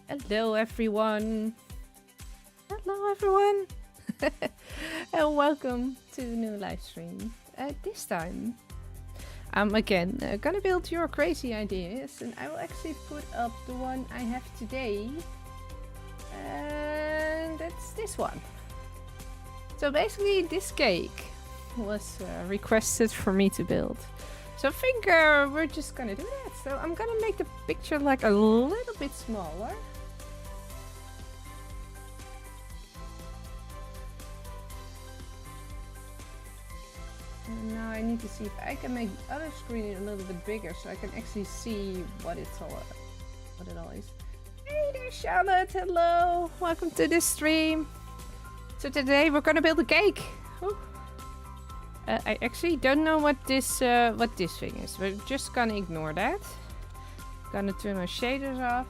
Hello everyone. Hello everyone. And welcome to the new live stream. This time I'm again gonna build your crazy ideas, and I will actually put up the one I have today. And that's this one. So basically this cake was requested for me to build. So I think we're just gonna do that. So I'm gonna make the picture like a little bit smaller. And now I need to see if I can make the other screen a little bit bigger so I can actually see what it all is. Hey there, Charlotte. Hello. Welcome to this stream. So today we're gonna build a cake. I actually don't know what this thing is. We're just gonna ignore that. Gonna turn my shaders off.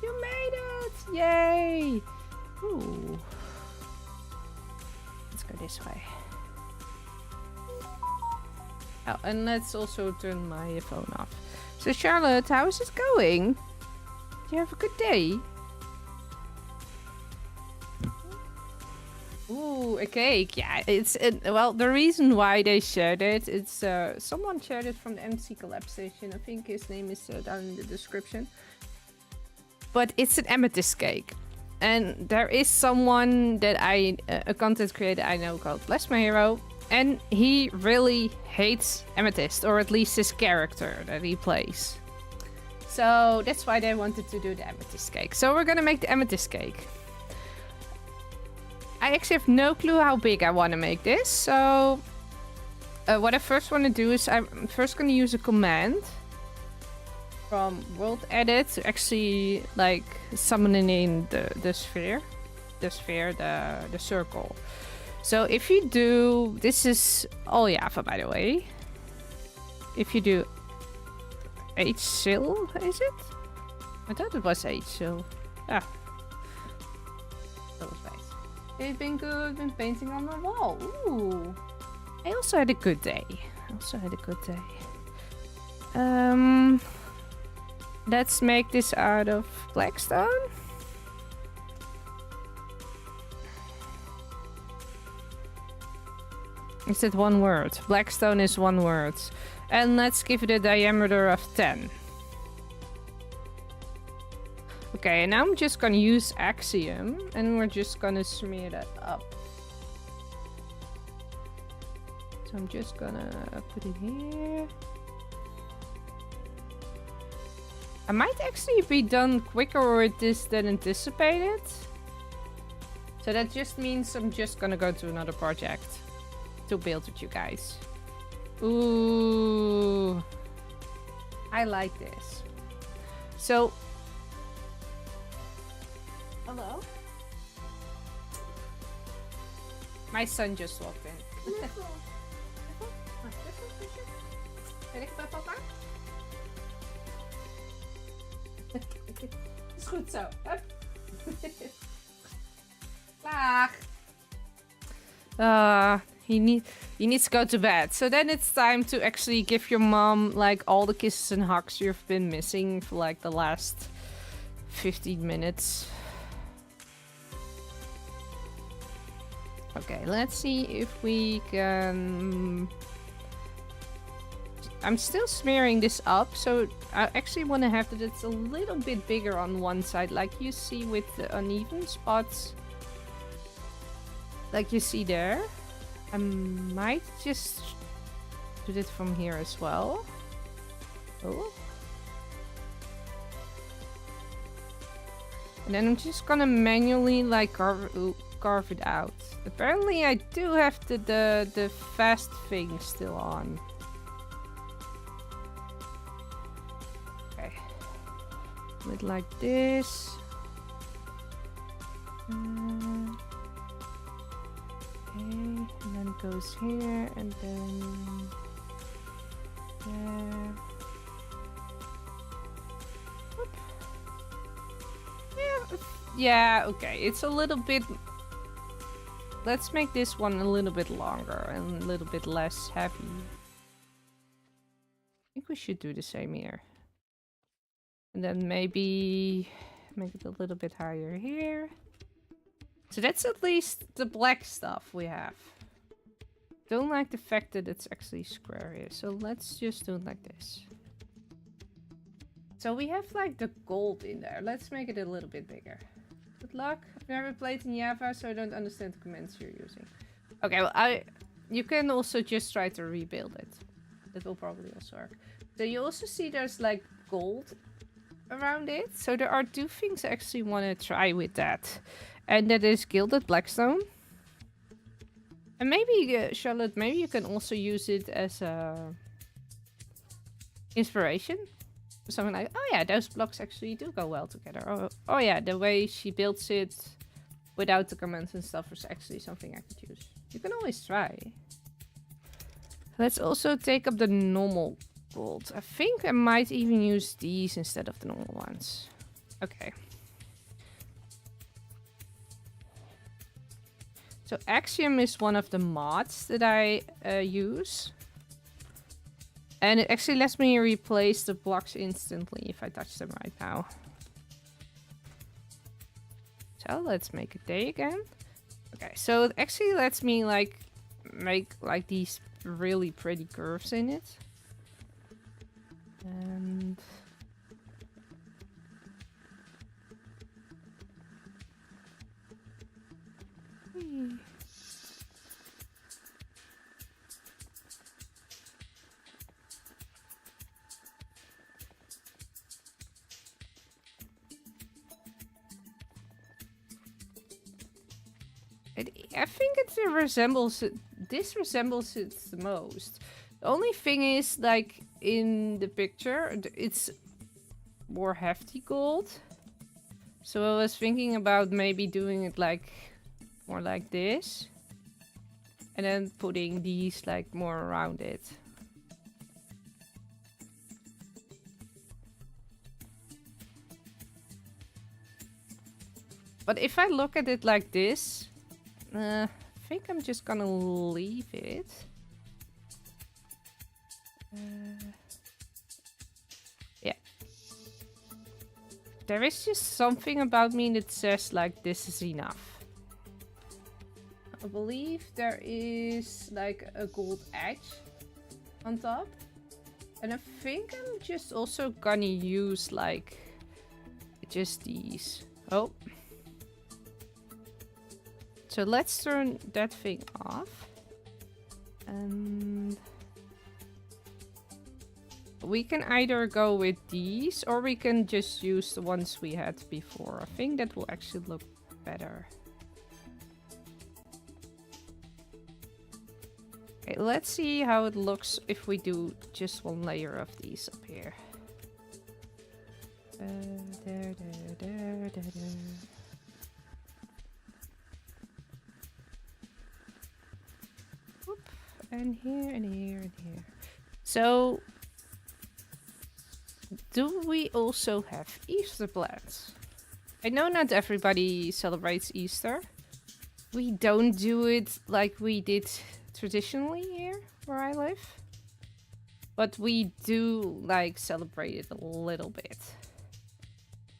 You made it! Yay! Ooh. Let's go this way. Oh, and let's also turn my phone off. So Charlotte, how is it going? Do you have a good day? Ooh, a cake. Yeah, it's well, the reason why they shared it, it's someone shared it from the MC collab station. I think his name is down in the description. But it's an amethyst cake. And there is someone that a content creator I know called Bless My Hero. And he really hates Amethyst, or at least his character that he plays. So that's why they wanted to do the Amethyst cake. So we're gonna make the Amethyst cake. I actually have no clue how big I want to make this. So what I first want to do is I'm first gonna use a command from World Edit to actually like summon in the sphere. The circle. So if you do, this is all Java by the way. If you do HSIL, is it? I thought it was HSIL. Ah. That was nice. It's been good, been painting on my wall. Ooh. I also had a good day. Let's make this out of blackstone. Is it one word? Blackstone is one word. And let's give it a diameter of 10. Okay, and now I'm just gonna use Axiom and we're just gonna smear that up. So I'm just gonna put it here. I might actually be done quicker with this than anticipated. So that just means I'm just gonna go to another project to build with you guys. Ooh, I like this. So, hello. My son just walked in. Ben ik bij papa? Is goed zo. Hup. Klaag. He needs to go to bed. So then it's time to actually give your mom like all the kisses and hugs you've been missing for like the last 15 minutes. Okay, let's see if we can... I'm still smearing this up, so I actually want to have that it's a little bit bigger on one side, like you see with the uneven spots. Like you see there. I might just do it from here as well. Oh. And then I'm just gonna manually like carve it out. Apparently I do have the fast thing still on. Okay. Do it like this. And then it goes here, and then there. Whoop. Yeah, okay. It's a little bit... Let's make this one a little bit longer and a little bit less heavy. I think we should do the same here. And then maybe make it a little bit higher here. So that's at least the black stuff we have. Don't like the fact that it's actually square here. So let's just do it like this. So we have like the gold in there. Let's make it a little bit bigger. Good luck. I've never played in Java, so I don't understand the commands you're using. Okay, well, you can also just try to rebuild it. That will probably also work. So you also see there's like gold around it. So there are two things I actually want to try with that. And that is gilded blackstone. And maybe, Charlotte, maybe you can also use it as a inspiration. Something like, oh yeah, those blocks actually do go well together. Oh yeah, the way she builds it without the commands and stuff is actually something I could use. You can always try. Let's also take up the normal gold. I think I might even use these instead of the normal ones. Okay. So Axiom is one of the mods that I use. And it actually lets me replace the blocks instantly if I touch them right now. So let's make a day again. Okay, so it actually lets me like make like these really pretty curves in it. And I think it resembles it. This resembles it the most. The only thing is, like in the picture, it's more hefty gold. So I was thinking about maybe doing it like more like this, and then putting these like more around it. But if I look at it like this, I think I'm just gonna leave it. Yeah. There is just something about me that says like this is enough. I believe there is like a gold edge on top. And I think I'm just also gonna use like just these. Oh. So let's turn that thing off. And we can either go with these or we can just use the ones we had before. I think that will actually look better. Okay, let's see how it looks if we do just one layer of these up here. There. And here, and here, and here. So, do we also have Easter plants? I know not everybody celebrates Easter. We don't do it like we did traditionally here where I live. But we do like celebrate it a little bit.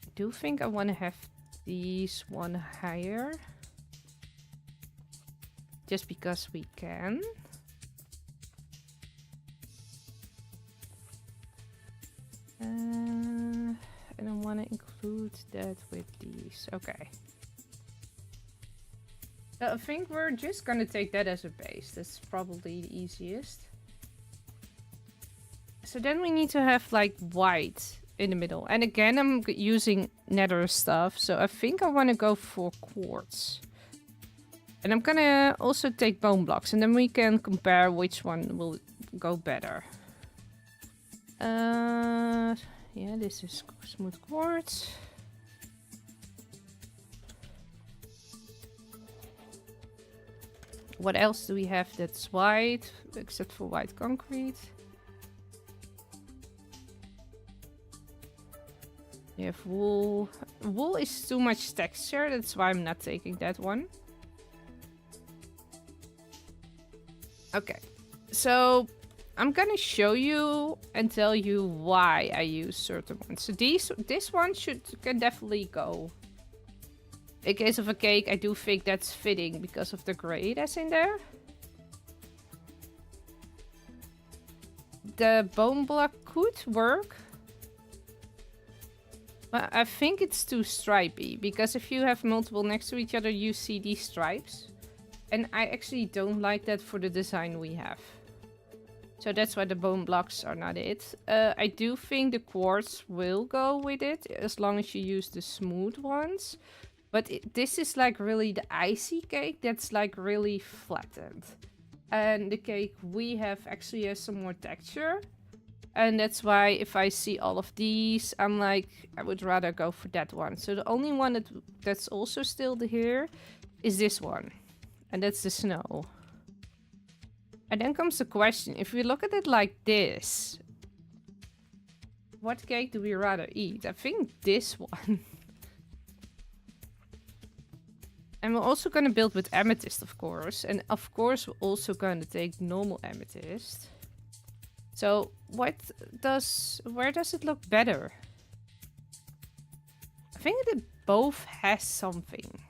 I do think I want to have these one higher. Just because we can. And I want to include that with these. Okay. So I think we're just going to take that as a base. That's probably the easiest. So then we need to have like white in the middle. And again, I'm using nether stuff. So I think I want to go for quartz. And I'm going to also take bone blocks. And then we can compare which one will go better. Yeah, this is smooth quartz. What else do we have that's white, except for white concrete? We have wool. Wool is too much texture, that's why I'm not taking that one. Okay, so I'm gonna show you and tell you why I use certain ones. So this one can definitely go. In case of a cake, I do think that's fitting because of the gray that's in there. The bone block could work. But I think it's too stripy, because if you have multiple next to each other, you see these stripes. And I actually don't like that for the design we have. So that's why the bone blocks are not it. I do think the quartz will go with it, as long as you use the smooth ones. But this is like really the icy cake that's like really flattened. And the cake we have actually has some more texture. And that's why if I see all of these, I'm like, I would rather go for that one. So the only one that's also still here is this one. And that's the snow. And then comes the question, if we look at it like this, what cake do we rather eat? I think this one. And we're also going to build with amethyst, of course. And of course, we're also going to take normal amethyst. So, where does it look better? I think it both has something.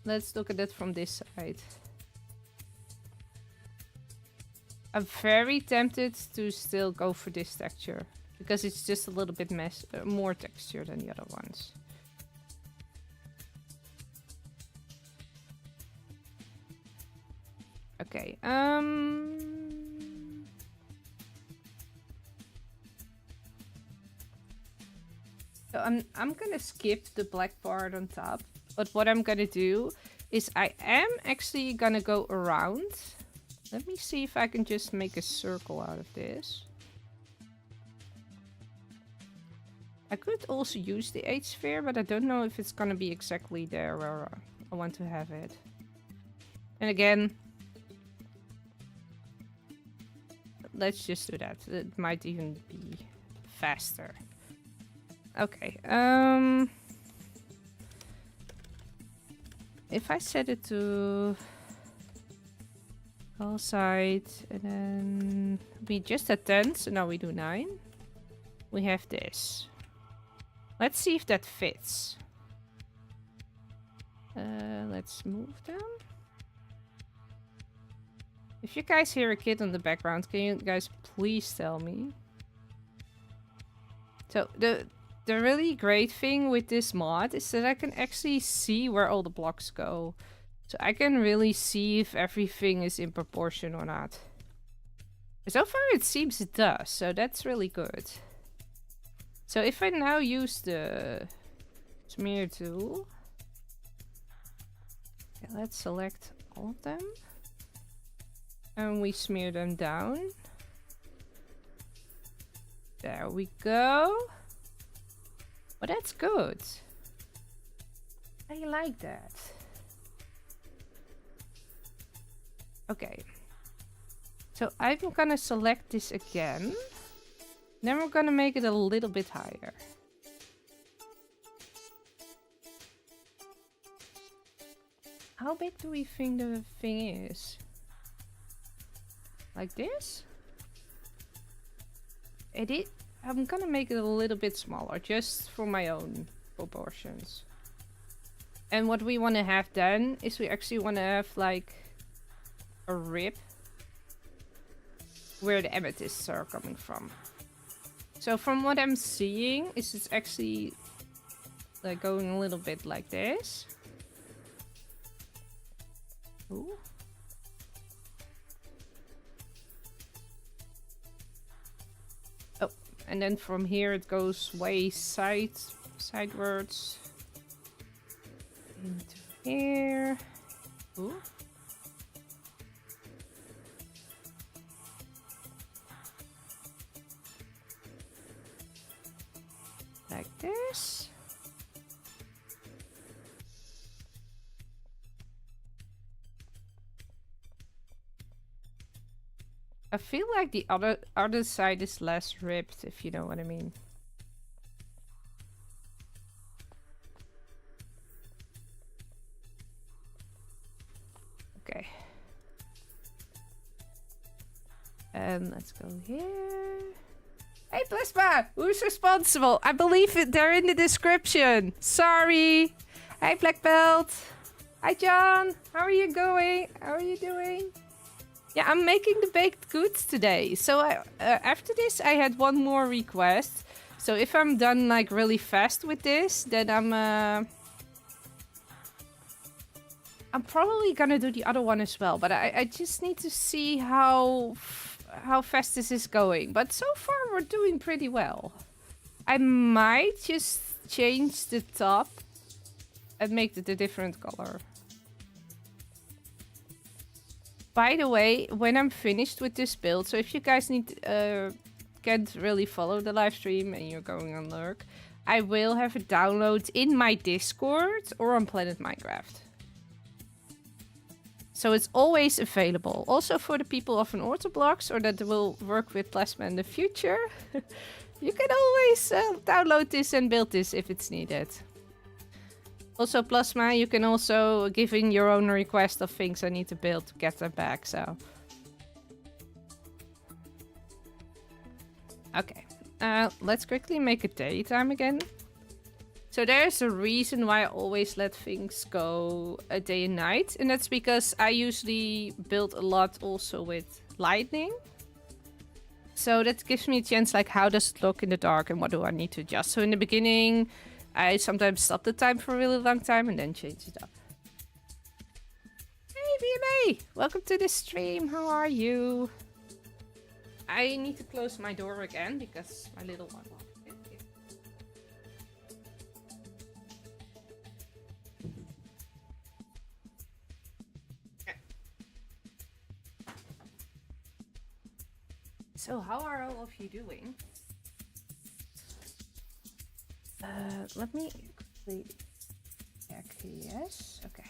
Let's look at it from this side. I'm very tempted to still go for this texture, because it's just a little bit more texture than the other ones. Okay, so I'm gonna skip the black part on top, but what I'm gonna do is I am actually gonna go around. Let me see if I can just make a circle out of this. I could also use the H-sphere, but I don't know if it's gonna be exactly there where I want to have it. And again, let's just do that. It might even be faster. Okay, if I set it to all sides, and then we just had 10, so now we do 9. We have this. Let's see if that fits. Let's move them. If you guys hear a kid in the background, can you guys please tell me? So the really great thing with this mod is that I can actually see where all the blocks go. So I can really see if everything is in proportion or not. So far it seems it does, so that's really good. So if I now use the smear tool, okay, let's select all of them. And we smear them down. There we go. Well, that's good. I like that. Okay. So I'm gonna select this again. Then we're gonna make it a little bit higher. How big do we think the thing is? Like this? I'm gonna make it a little bit smaller, just for my own proportions. And what we want to have then is we actually want to have like a rib where the amethysts are coming from. So from what I'm seeing is it's actually like going a little bit like this. Ooh. Oh, and then from here it goes way sidewards into here. Ooh. Like this. I feel like the other side is less ripped, if you know what I mean. And let's go here. Hey, Plasma! Who's responsible? I believe they're in the description. Sorry. Hey, Black Belt. Hi, John. How are you going? How are you doing? Yeah, I'm making the baked goods today. So after this, I had one more request. So if I'm done like really fast with this, then I'm probably gonna do the other one as well. But I just need to see how fast this is going. But so far, we're doing pretty well. I might just change the top and make it a different color. By the way, when I'm finished with this build, so if you guys can't really follow the live stream and you're going on lurk, I will have a download in my Discord or on Planet Minecraft. So it's always available. Also for the people of an Autoblocks or that will work with Plasma in the future, you can always download this and build this if it's needed. Also, Plasma, you can also give in your own request of things I need to build to get them back, so... Okay, let's quickly make a daytime again. So there's a reason why I always let things go a day and night. And that's because I usually build a lot also with lightning. So that gives me a chance, like, how does it look in the dark and what do I need to adjust? So in the beginning, I sometimes stop the time for a really long time and then change it up. Hey, VMA! Welcome to the stream. How are you? I need to close my door again because my little one walked in. Okay. So how are all of you doing? Let me quickly check. Yes, okay.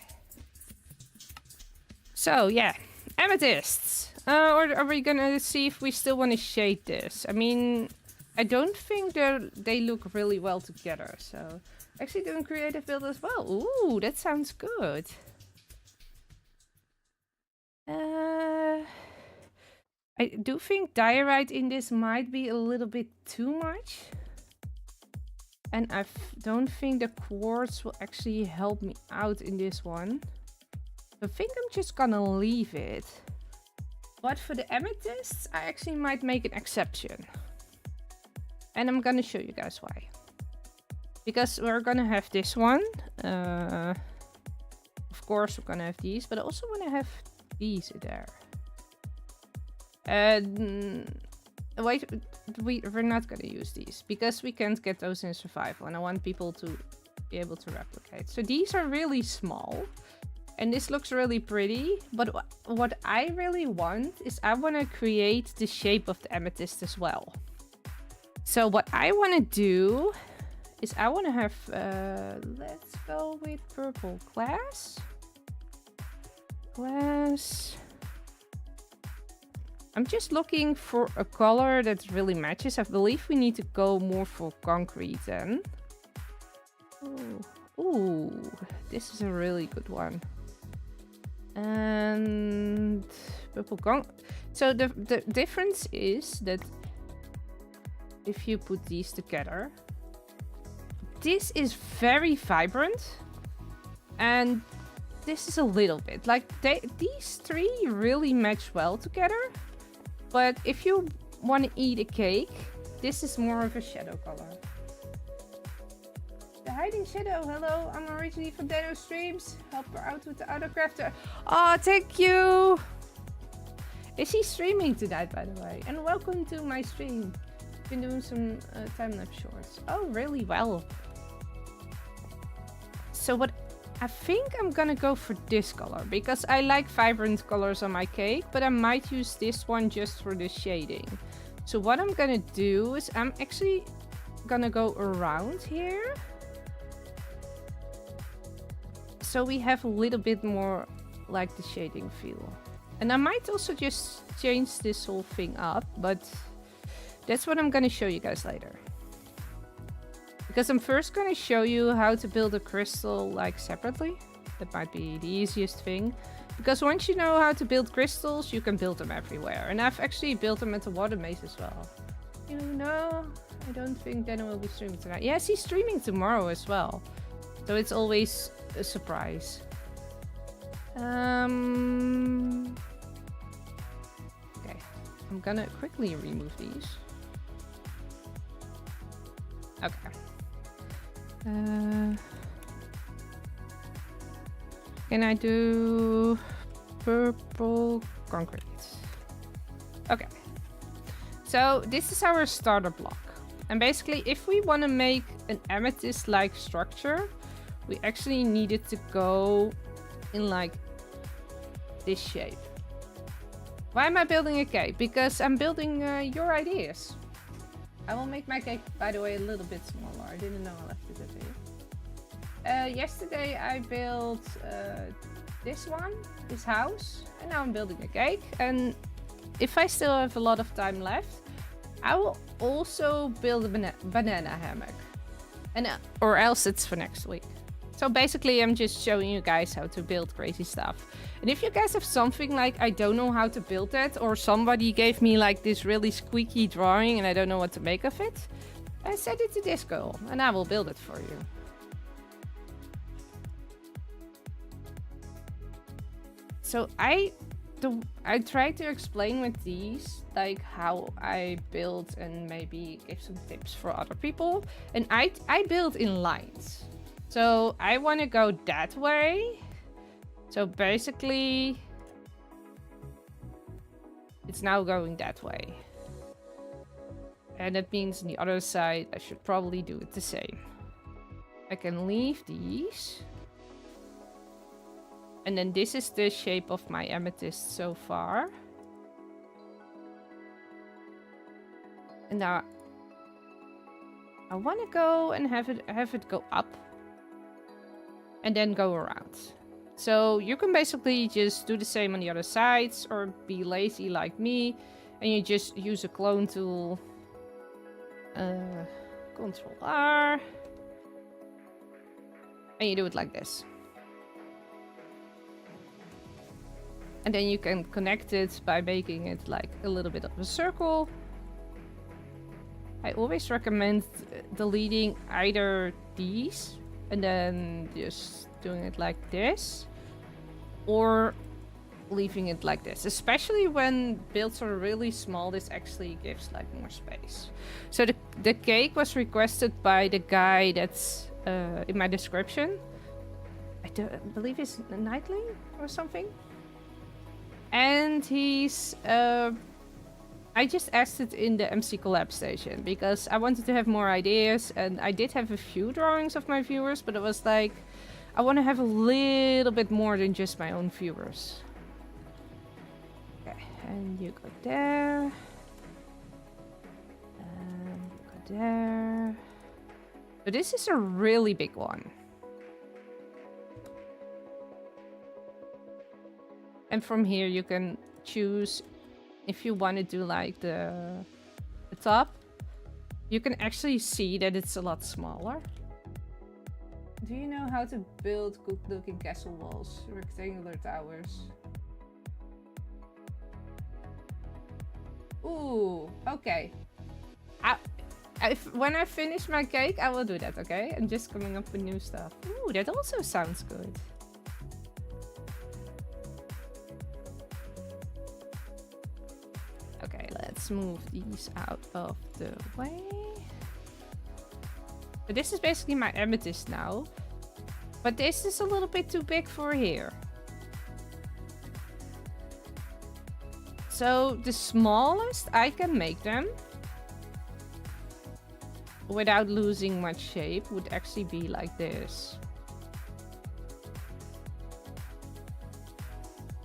So yeah, amethysts. Or are we gonna see if we still want to shade this? I mean, I don't think they look really well together. So actually doing creative build as well. Ooh, that sounds good. I do think diorite in this might be a little bit too much. And I don't think the quartz will actually help me out in this one. I think I'm just gonna leave it. But for the amethysts, I actually might make an exception. And I'm gonna show you guys why. Because we're gonna have this one. Of course, we're gonna have these, but I also wanna have these there. Wait, we're not gonna use these because we can't get those in survival and I want people to be able to replicate. So these are really small and this looks really pretty, but what I really want is I want to create the shape of the amethyst as well. So what I want to do is I want to have, let's go with purple glass. I'm just looking for a color that really matches. I believe we need to go more for concrete then. Ooh, this is a really good one. And purple so the difference is that if you put these together, this is very vibrant and this is a little bit like these three really match well together. But if you want to eat a cake, this is more of a shadow color. The hiding shadow, hello, I'm originally from Dano Streams. Help her out with the autocrafter. Oh, thank you! Is he streaming tonight, by the way? And welcome to my stream. Been doing some time-lapse shorts. Oh, really well. So what I think I'm gonna go for this color because I like vibrant colors on my cake, but I might use this one just for the shading. So what I'm gonna do is I'm actually gonna go around here. So we have a little bit more like the shading feel. And I might also just change this whole thing up, but that's what I'm gonna show you guys later. Because I'm first going to show you how to build a crystal like separately. That might be the easiest thing. Because once you know how to build crystals, you can build them everywhere. And I've actually built them at the water maze as well. You know, I don't think Daniel will be streaming tonight. Yes, he's streaming tomorrow as well. So it's always a surprise. Okay, I'm gonna quickly remove these. Okay. Can I do purple concrete? Okay. So this is our starter block. And basically, if we want to make an amethyst-like structure, we actually need it to go in like this shape. Why am I building a cake? Because I'm building your ideas. I will make my cake, by the way, a little bit smaller. I didn't know I left it here. Yesterday I built this house, and now I'm building a cake. And if I still have a lot of time left, I will also build a banana hammock, and or else it's for next week. So basically I'm just showing you guys how to build crazy stuff. And if you guys have something like I don't know how to build that, or somebody gave me like this really squeaky drawing and I don't know what to make of it, send it to this girl and I will build it for you. So I tried to explain with these like how I build and maybe give some tips for other people. And I build in lines. So I want to go that way. So basically it's now going that way. And that means on the other side I should probably do it the same. I can leave these. And then this is the shape of my amethyst so far. And now I want to go and have it go up and then go around. So you can basically just do the same on the other sides, or be lazy like me and you just use a clone tool. Control R. And you do it like this. And then you can connect it by making it like a little bit of a circle. I always recommend deleting either these and then just doing it like this, or leaving it like this. Especially when builds are really small, this actually gives like more space. So the cake was requested by the guy that's in my description. I believe it's Knightley or something. And he's, I just asked it in the MC collab station because I wanted to have more ideas, and I did have a few drawings of my viewers, but it was like, I want to have a little bit more than just my own viewers. Okay, and you go there. And you go there. So this is a really big one. And from here you can choose if you want to do like the top. You can actually see that it's a lot smaller. Do you know how to build good looking castle walls, rectangular towers? Ooh, okay. When I finish my cake, I will do that, okay? I'm just coming up with new stuff. Ooh, that also sounds good. Okay, let's move these out of the way. But this is basically my amethyst now. But this is a little bit too big for here. So the smallest I can make them without losing much shape would actually be like this.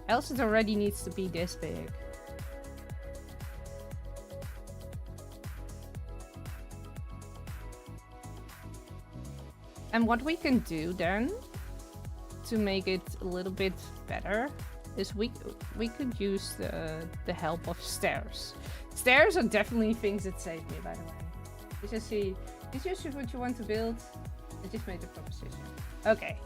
Else it already needs to be this big. And what we can do then to make it a little bit better is we could use the help of stairs. Stairs are definitely things that save me, by the way. You just see, is this what you want to build? I just made a proposition. Okay.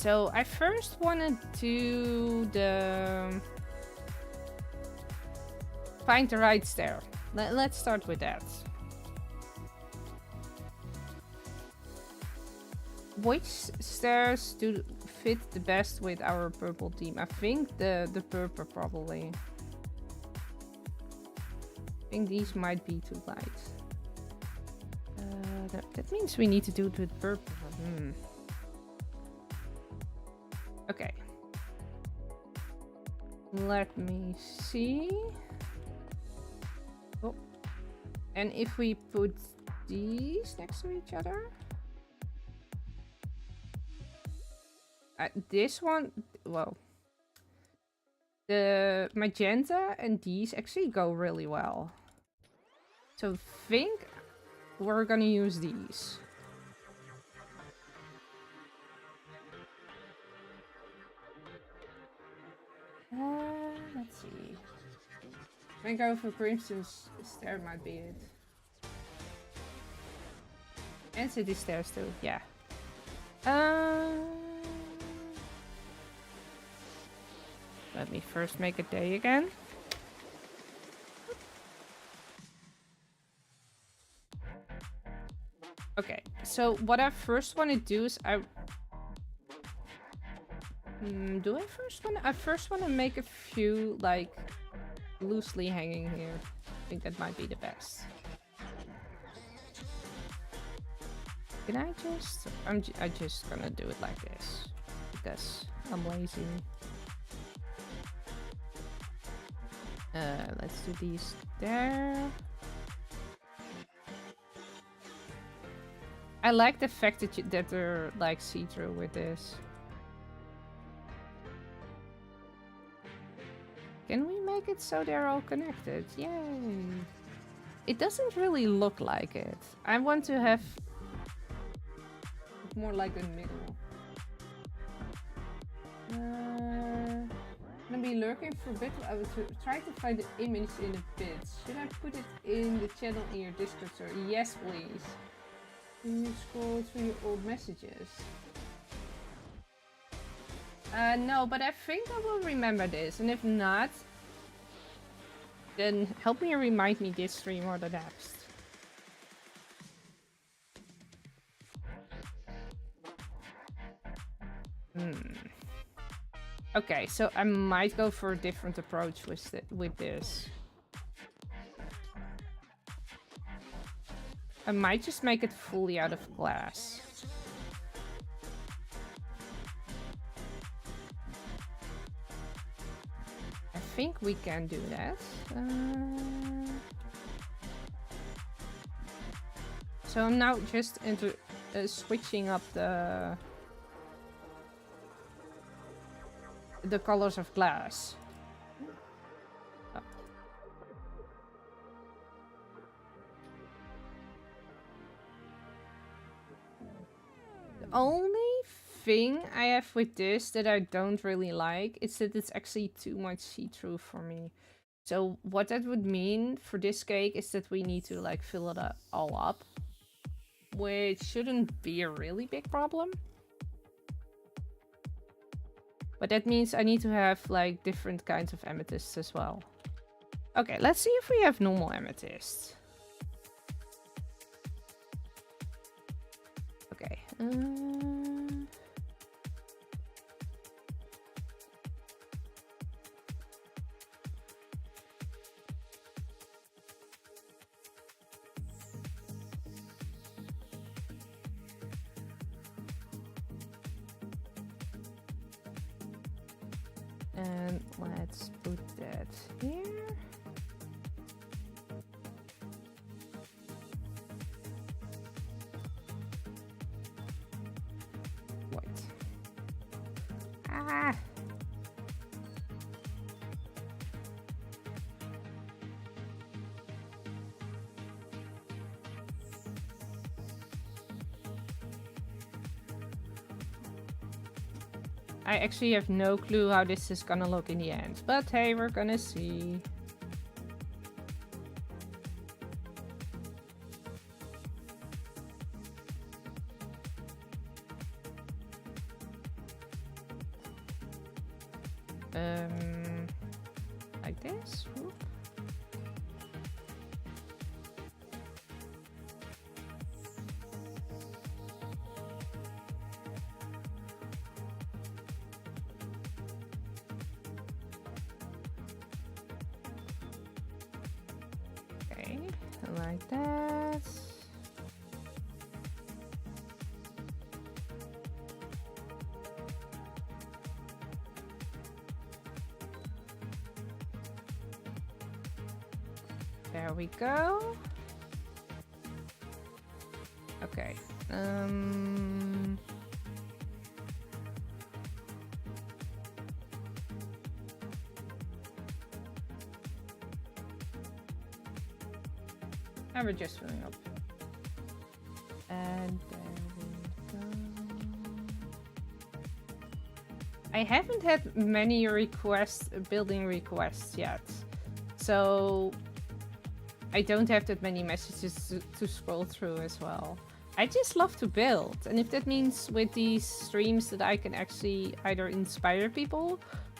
So I first want to do the... Find the right stair. Let's start with that. Which stairs do fit the best with our purple team? I think the purple probably. I think these might be too light. That means we need to do it with purple. Okay. Let me see. Oh. And if we put these next to each other. This one, well, the magenta and these actually go really well. So I think we're gonna use these. Let's see. I think go for Crimson's stair might be it. And city stairs too, yeah. Let me first make a day again. Okay, so what I first want to do is do I first want to make a few like loosely hanging here. I think that might be the best. Can I just... I'm just gonna do it like this because I'm lazy. Let's do these there. I like the fact that they're like see-through with this. Can we make it so they're all connected? Yay! It doesn't really look like it. I want to have more like the middle. I'm gonna be lurking for a bit. I will try to find the image in the bits. Should I put it in the channel in your Discord server? Yes, please. Can you scroll through your old messages? No, but I think I will remember this. And if not, then help me remind me this stream or the next. Okay, so I might go for a different approach with this. I might just make it fully out of glass. I think we can do that. So I'm now just into switching up the colors of glass. Oh. The only thing I have with this that I don't really like is that it's actually too much see-through for me. So what that would mean for this cake is that we need to like fill it all up, which shouldn't be a really big problem. But that means I need to have like different kinds of amethysts as well. Okay, let's see if we have normal amethysts. Okay. And let's put that here. White. Ah! I actually have no clue how this is gonna look in the end, but hey, we're gonna see. Like this. Whoop. Okay, like that. There we go. Okay. And we're just filling up. And there we go. I haven't had many requests, building requests yet. So I don't have that many messages to scroll through as well. I just love to build. And if that means with these streams that I can actually either inspire people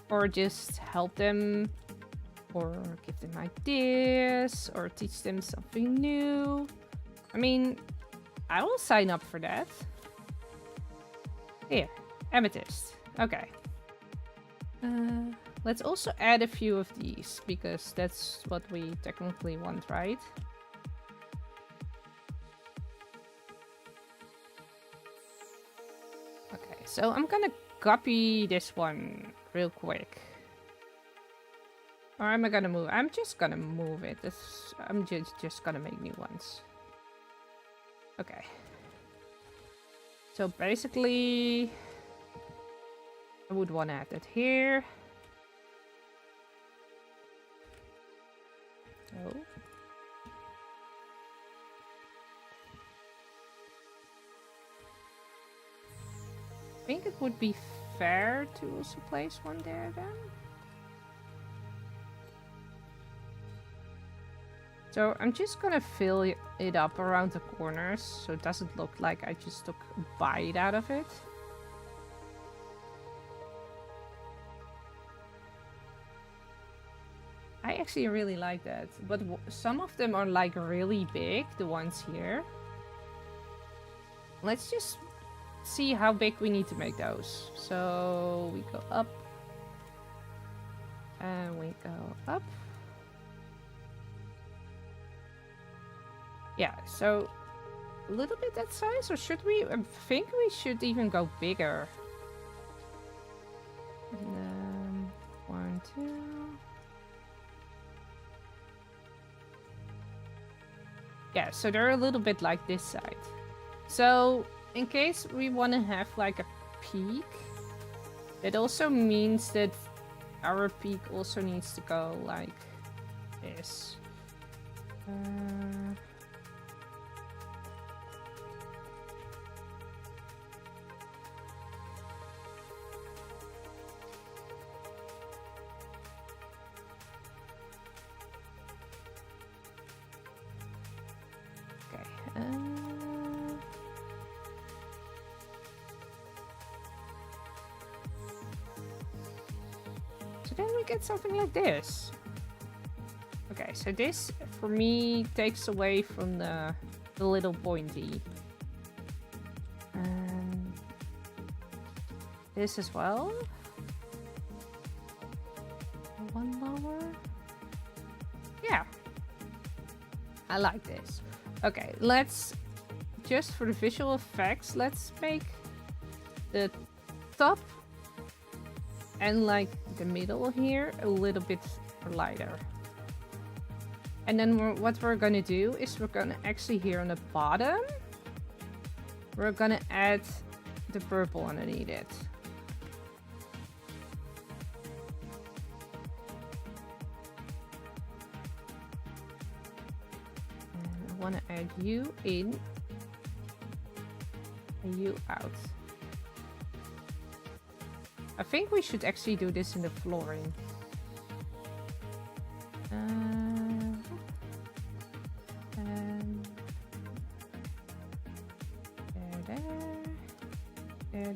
or just help them or give them ideas or teach them something new. I mean, I will sign up for that. Here, Amethyst. Okay. Let's also add a few of these, because that's what we technically want, right? Okay, so I'm gonna copy this one real quick. Or am I gonna move? I'm just gonna move it. I'm just gonna make new ones. Okay. So basically, I would want to add that here. Oh. I think it would be fair to also place one there then. So I'm just gonna fill it up around the corners so it doesn't look like I just took a bite out of it. I actually really like that, but some of them are like really big, the ones here. Let's just see how big we need to make those. So we go up and we go up. Yeah, so a little bit that size, or should we? I think we should even go bigger. And then 1, 2. Yeah, so they're a little bit like this side. So in case we want to have like a peak, it also means that our peak also needs to go like this. So then we get something like this. Okay, so this for me takes away from the little pointy. And this as well. One lower. Yeah. I like this. Okay, let's, just for the visual effects, let's make the top and like the middle here a little bit lighter. And then what we're gonna do is we're gonna actually here on the bottom, we're gonna add the purple underneath it. And I wanna add you in and you out. I think we should actually do this in the flooring. And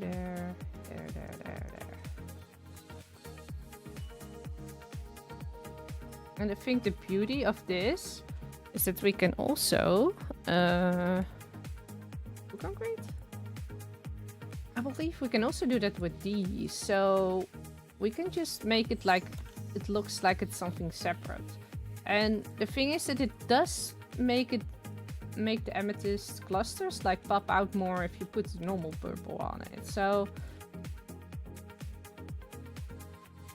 there. And I think the beauty of this is that we can also do concrete. I believe we can also do that with these. So we can just make it like it looks like it's something separate. And the thing is that it does make the amethyst clusters like pop out more if you put the normal purple on it. So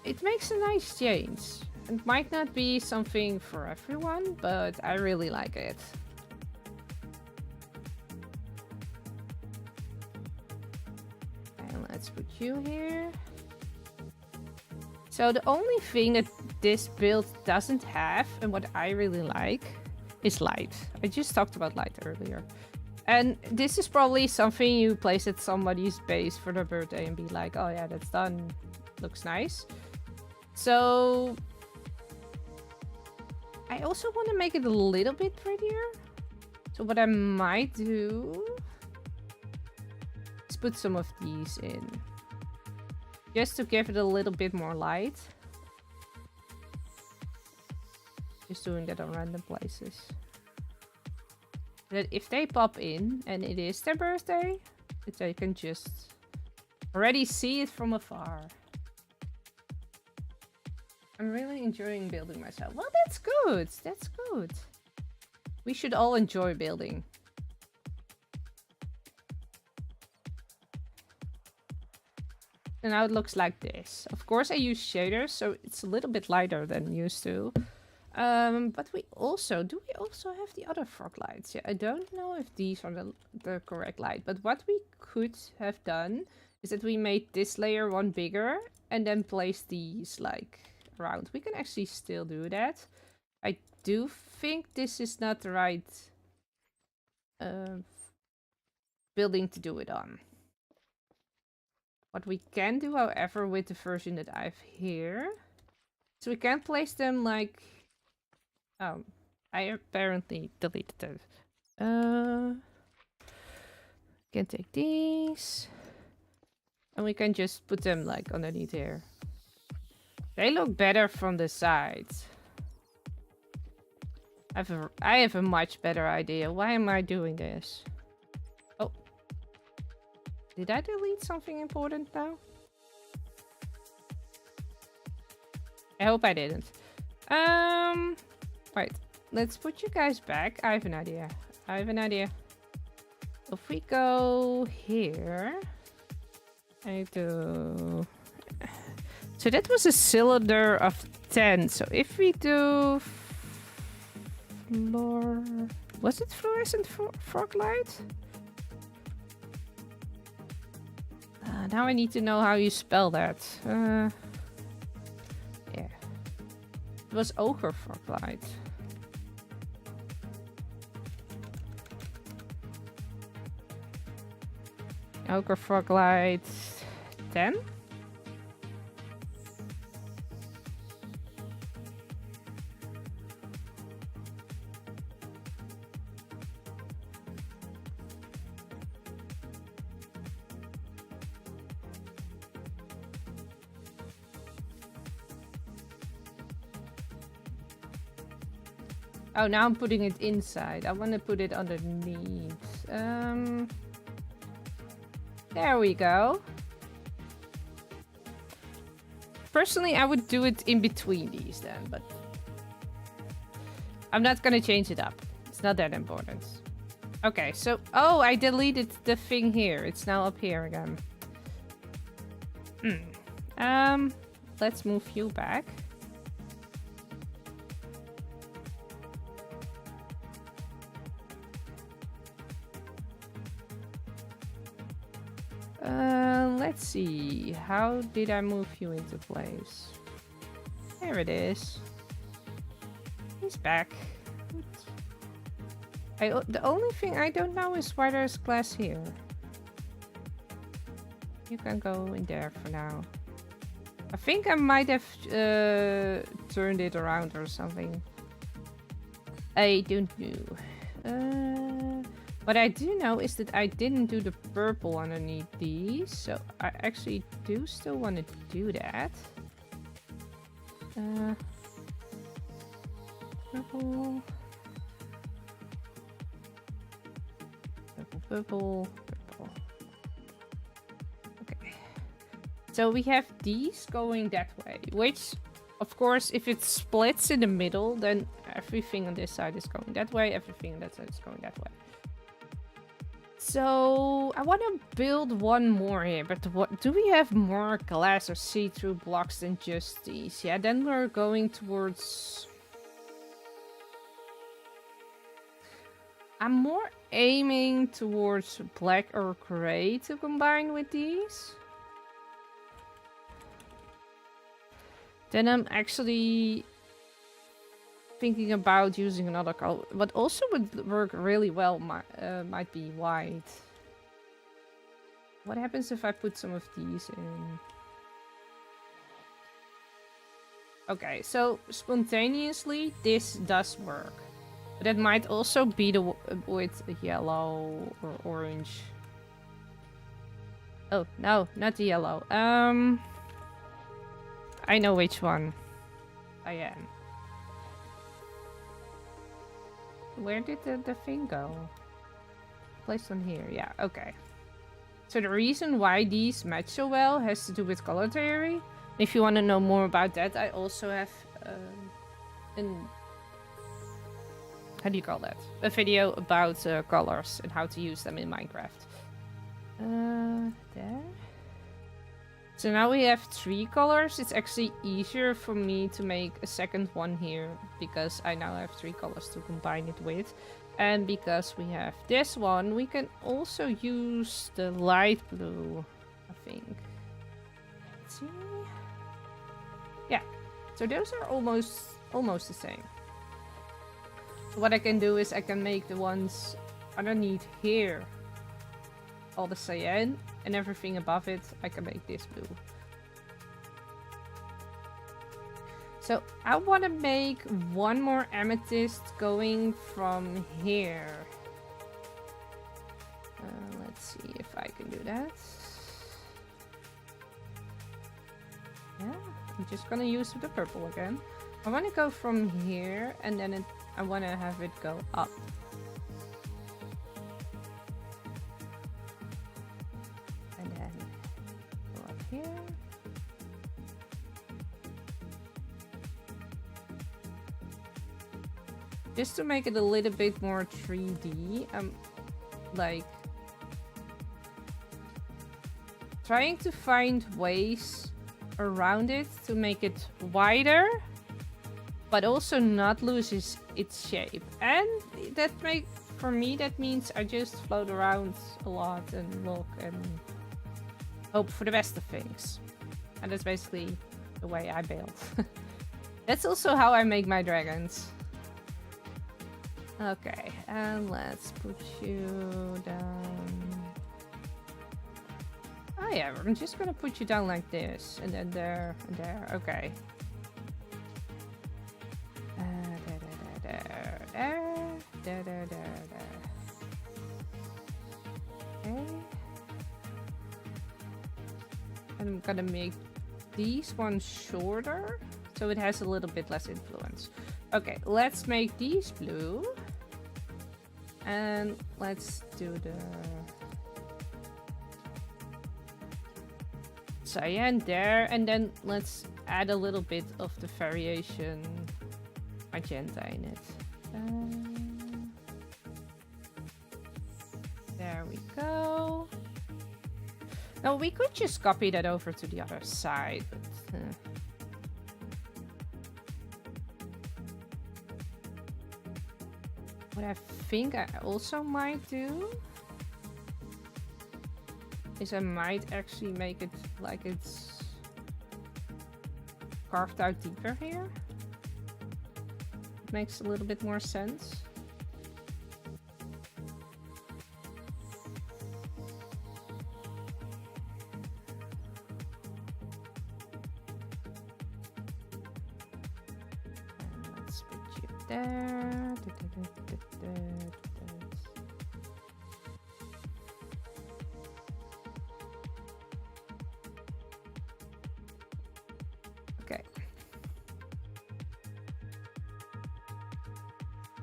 it makes a nice change. It might not be something for everyone, but I really like it. And let's put you here. So the only thing that this build doesn't have, and what I really like, is light. I just talked about light earlier. And this is probably something you place at somebody's base for their birthday and be like, oh yeah, that's done. Looks nice. So I also want to make it a little bit prettier. So what I might do is put some of these in. Just to give it a little bit more light. Just doing that on random places. That if they pop in and it is their birthday, that they can just already see it from afar. I'm really enjoying building myself. Well, that's good. That's good. We should all enjoy building. And now it looks like this. Of course, I use shaders, so it's a little bit lighter than used to. But we also have the other frog lights? Yeah, I don't know if these are the correct light. But what we could have done is that we made this layer one bigger and then place these like around. We can actually still do that. I do think this is not the right building to do it on. What we can do, however, with the version that I have here, so we can place them like... Oh, I apparently deleted that. Can take these. And we can just put them like underneath here. They look better from the sides. I have a much better idea. Why am I doing this? Oh. Did I delete something important now? I hope I didn't. Right. Let's put you guys back. I have an idea. If we go here... I do... So that was a cylinder of 10. So if we do... Was it fluorescent frog light? Now I need to know how you spell that. Yeah. It was ochre frog light. Ochre frog light 10? Oh, now I'm putting it inside. I want to put it underneath. There we go. Personally, I would do it in between these then, but I'm not gonna change it up. It's not that important. Okay, so... Oh, I deleted the thing here. It's now up here again. Let's move you back. Let's see. How did I move you into place? There it is. He's back. The only thing I don't know is why there's glass here. You can go in there for now. I think I might have turned it around or something. I don't know. What I do know is that I didn't do the purple underneath these, so I actually do still want to do that. Purple. Purple. Okay. So we have these going that way, which, of course, if it splits in the middle, then everything on this side is going that way, everything on that side is going that way. So I want to build one more here, but what do we have more glass or see-through blocks than just these? Yeah, then we're going towards... I'm more aiming towards black or gray to combine with these. Then I'm actually thinking about using another color. What also would work really well might be white. What happens if I put some of these in? Okay, so spontaneously this does work. But it might also be the with yellow or orange. Oh, no, not the yellow. I know which one I am. Where did the thing go? Placed on here, yeah, okay. So the reason why these match so well has to do with color theory. If you want to know more about that, I also have how do you call that? A video about colors and how to use them in Minecraft. There. So now we have 3 colors. It's actually easier for me to make a second one here because I now have 3 colors to combine it with. And because we have this one, we can also use the light blue, I think. Let's see. Yeah. So those are almost the same. So what I can do is I can make the ones underneath here all the cyan, and everything above it I can make this blue. So I want to make one more amethyst going from here. Let's see if I can do that. Yeah, I'm just gonna use the purple again. I want to go from here, and then I want to have it go up. And then go up here. Just to make it a little bit more 3D, I'm like trying to find ways around it to make it wider, but also not lose its shape. And for me that means I just float around a lot and look and hope for the best of things. And that's basically the way I build. That's also how I make my dragons. Okay, and let's put you down. Oh yeah, I'm just gonna put you down like this, and then there, and there. Okay. There. Okay. And I'm gonna make these ones shorter, so it has a little bit less influence. Okay, let's make these blue. And let's do the cyan there, and then let's add a little bit of the variation magenta in it. There we go. Now we could just copy that over to the other side, but what I think I also might do is I might actually make it like it's carved out deeper here. It makes a little bit more sense. And let's put you there. Okay.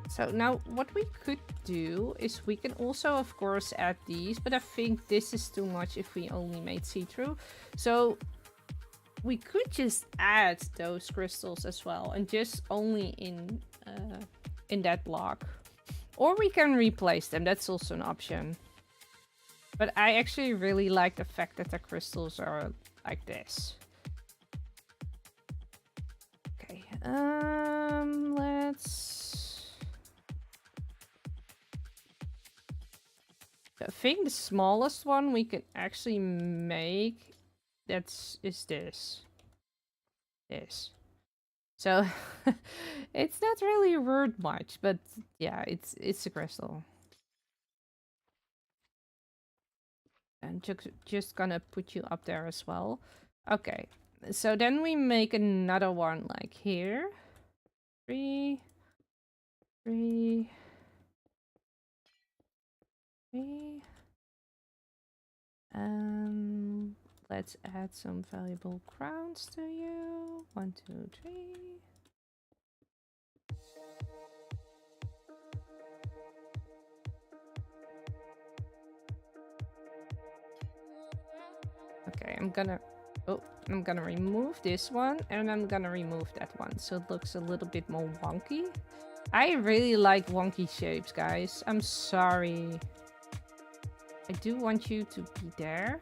So now what we could do is we can also, of course, add these, but I think this is too much if we only made see-through. So we could just add those crystals as well and just only in that block. Or we can replace them, that's also an option. But I actually really like the fact that the crystals are like this. Okay, let's... I think the smallest one we can actually make is this. So it's not really worth much, but yeah, it's a crystal. And just gonna put you up there as well. Okay, so then we make another one like here. 3, 3, 3. Let's add some valuable crowns to you. 1, 2, 3. Okay, I'm gonna remove this one and I'm gonna remove that one so it looks a little bit more wonky. I really like wonky shapes, guys. I'm sorry. I do want you to be there.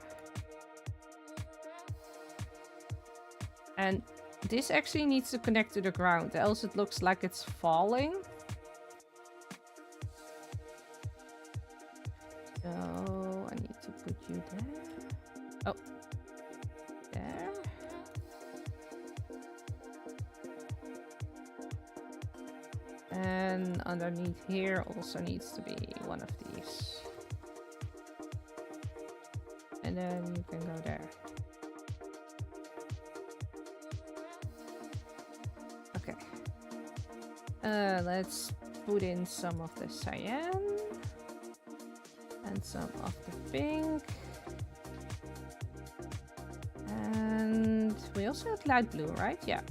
And this actually needs to connect to the ground, else it looks like it's falling. So I need to put you there. Oh, there. And underneath here also needs to be one of these. And then you can go there. Okay. Let's put in some of the cyan. And some of the pink. And we also have light blue, right? Yeah.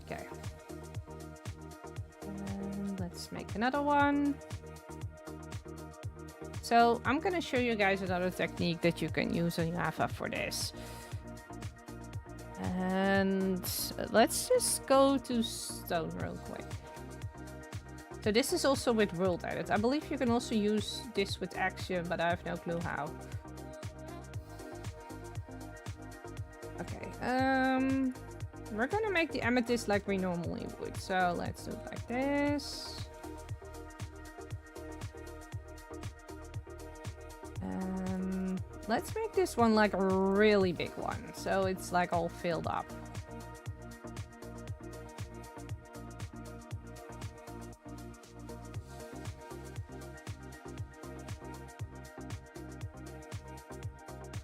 Okay. And let's make another one. So I'm gonna show you guys another technique that you can use on Java for this. And let's just go to stone real quick. So this is also with world edit. I believe you can also use this with action, but I have no clue how. Okay, we're gonna make the amethyst like we normally would. So let's do it like this. Let's make this one like a really big one, so it's like all filled up.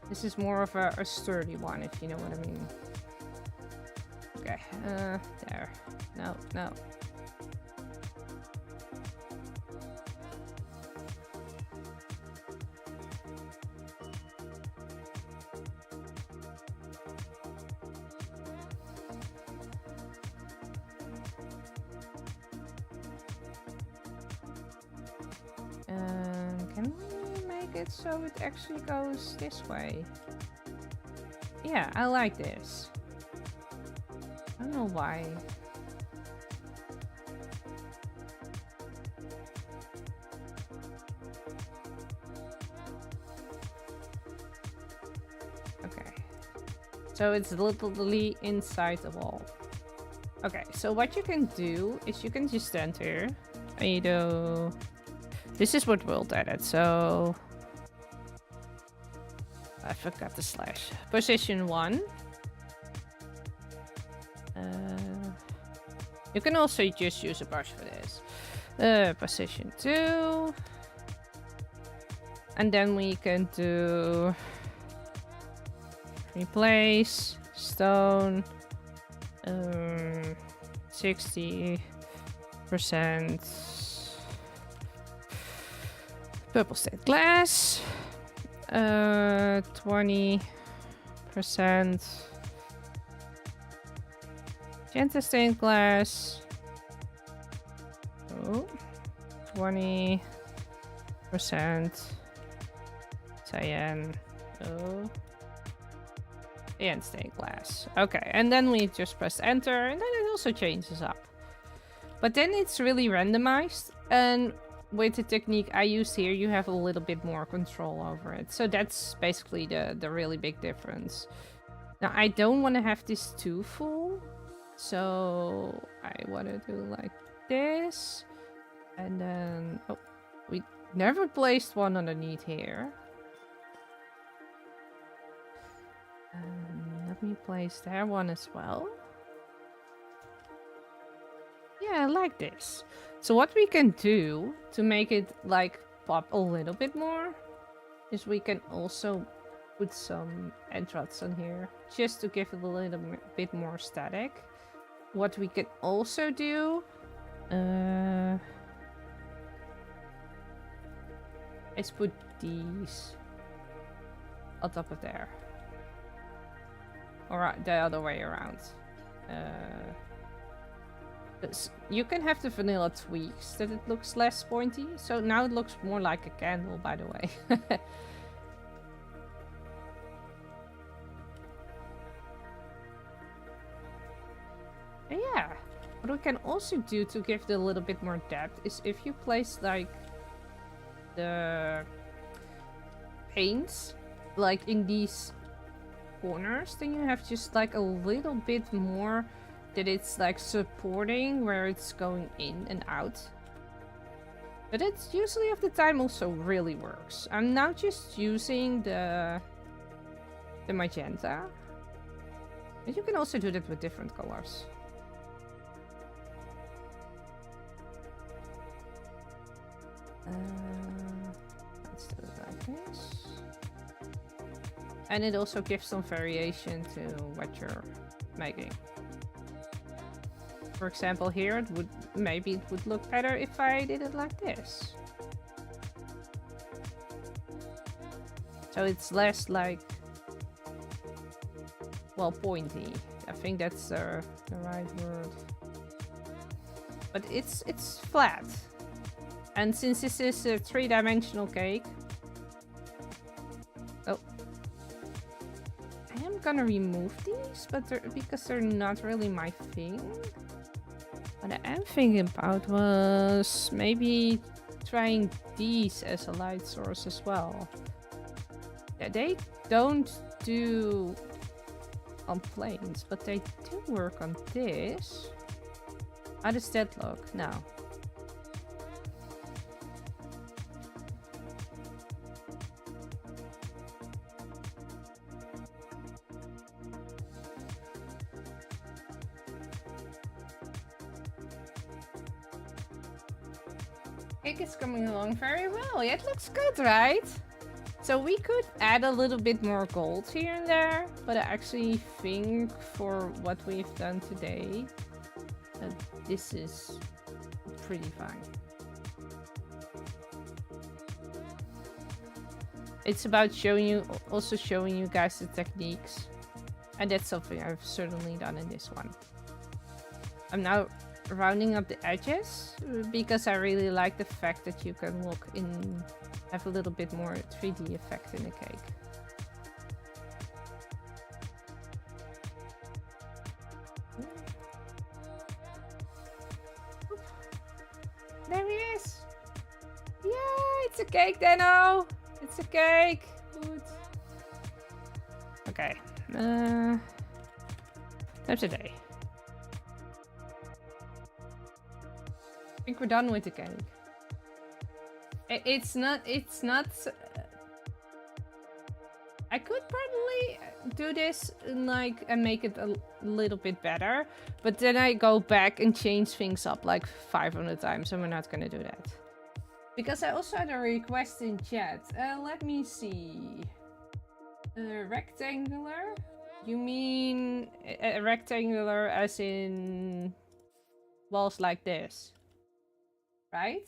This is more of a sturdy one, if you know what I mean. Okay, there. No, no. Can we make it so it actually goes this way? Yeah, I like this. I don't know why. Okay. So it's literally inside the wall. Okay, so what you can do is you can just stand here. And you do... This is what world edit, so... I forgot the slash. Position 1. You can also just use a brush for this. Position 2. And then we can do... Replace. Stone. 60%. Purple state glass. 20 10%. Magenta stained glass. Oh. 20%. Cyan. Oh. And stained glass. Okay, and then we just press enter, and then it also changes up. But then it's really randomized, and with the technique I used here, you have a little bit more control over it. So that's basically the really big difference. Now, I don't want to have this too full, so I want to do like this. And then, oh, we never placed one underneath here. Let me place there one as well. Yeah, like this. So what we can do to make it like pop a little bit more is we can also put some entrails on here just to give it a little bit more static. What we can also do is put these on top of there. Or the other way around. You can have the vanilla tweaks that it looks less pointy. So now it looks more like a candle, by the way. Yeah. What we can also do to give it a little bit more depth is if you place like the paints like in these corners, then you have just like a little bit more that it's like supporting where it's going in and out. But it's usually of the time also really works. I'm now just using the magenta. But you can also do that with different colors. Let's do it like this. And it also gives some variation to what you're making. For example, here it would maybe it would look better if I did it like this. So it's less like, well, pointy. I think that's the right word. But it's flat. And since this is a 3-dimensional cake, oh, I am gonna remove these, but because they're not really my thing. What I am thinking about was maybe trying these as a light source as well. Yeah, they don't do on planes, but they do work on this. How does that look now? Cake is coming along very well. Yeah, it looks good, right? So we could add a little bit more gold here and there, but I actually think for what we've done today, this is pretty fine. It's about showing you, also showing you guys the techniques, and that's something I've certainly done in this one. I'm now rounding up the edges because I really like the fact that you can look in, have a little bit more 3D effect in the cake. There he is! Yeah, it's a cake, Dano! It's a cake! Good. Okay. Time today. I think we're done with the cake. It's not. I could probably do this and make it a little bit better, but then I go back and change things up like 500 times, and we're not gonna do that. Because I also had a request in chat. Let me see. Rectangular? You mean a rectangular as in walls like this? Right?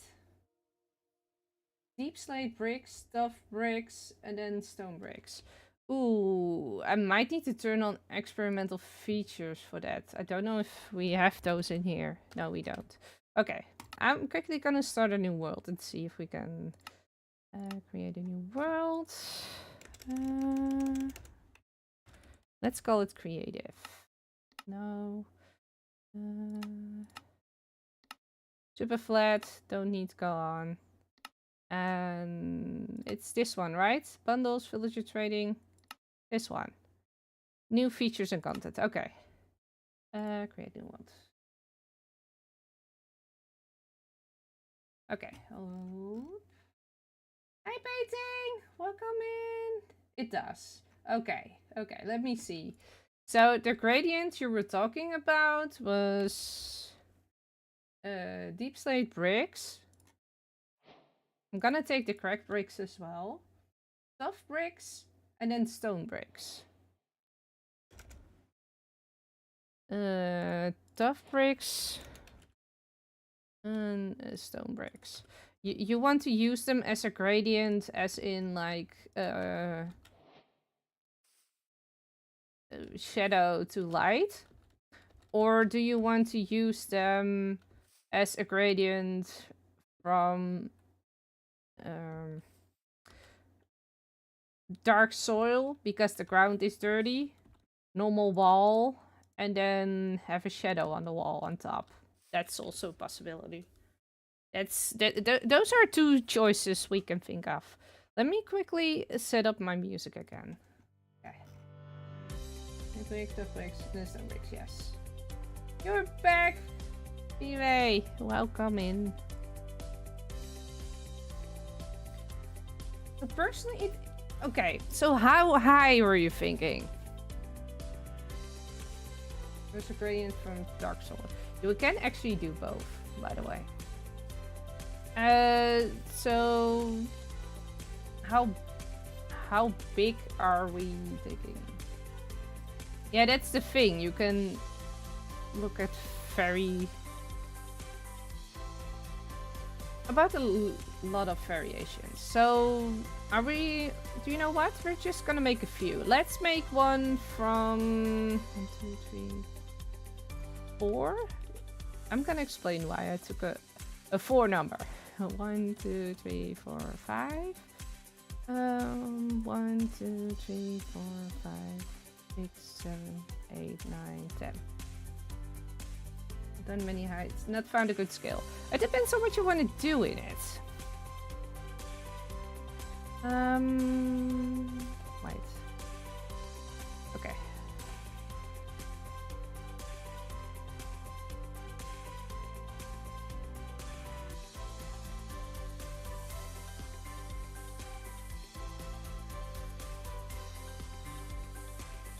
Deep slate bricks, stuffed bricks, and then stone bricks. Ooh, I might need to turn on experimental features for that. I don't know if we have those in here. No, we don't. Okay, I'm quickly gonna start a new world and see if we can create a new world. Let's call it creative. No. Super flat, don't need to go on. And it's this one, right? Bundles, villager trading. This one. New features and content. Okay. Create new world. Okay. Oh. Hi, painting! Welcome in! It does. Okay. Okay, let me see. So, the gradient you were talking about was... deep slate bricks. I'm gonna take the cracked bricks as well. Soft bricks, and then stone bricks. Tough bricks and stone bricks. You want to use them as a gradient, as in like shadow to light, or do you want to use them as a gradient from dark soil because the ground is dirty, normal wall, and then have a shadow on the wall on top? That's also a possibility. Those are two choices we can think of. Let me quickly set up my music again. Okay. Yes. You're back, Eve. Welcome in. So personally, okay. So how high were you thinking? There's a gradient from dark soil. You can actually do both, by the way. So how big are we thinking? Yeah, that's the thing. You can look at about a lot of variations. So are we? Do you know what? We're just gonna make a few. Let's make one from 1, 2, 3, 4. I'm gonna explain why I took a 4 number. 1, 2, 3, 4, 5. 1, 2, 3, 4, 5, 6, 7, 8, 9, 10. Done many heights. Not found a good scale. It depends on what you want to do in it. Wait. Okay.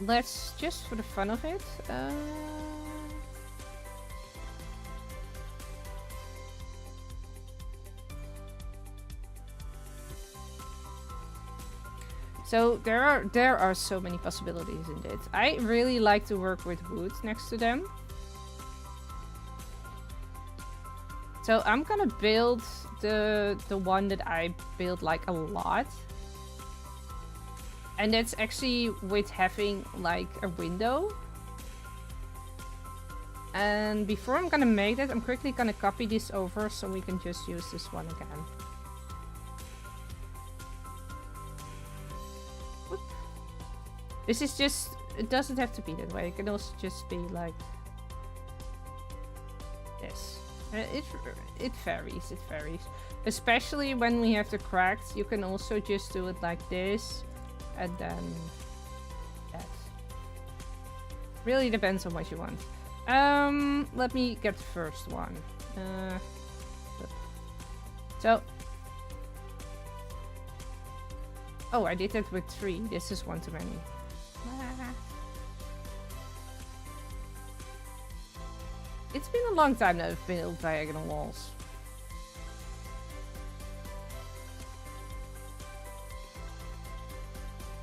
Let's just for the fun of it. So there are so many possibilities in it. I really like to work with wood next to them. So I'm gonna build the one that I build like a lot. And that's actually with having like a window. And before I'm gonna make that, I'm quickly gonna copy this over so we can just use this one again. Whoop. This is just, it doesn't have to be that way. It can also just be like this. It varies, it varies. Especially when we have the cracked, you can also just do it like this. And then that. Really depends on what you want. Let me get the first one. So. Oh, I did that with 3. This is one too many. It's been a long time that I've built diagonal walls.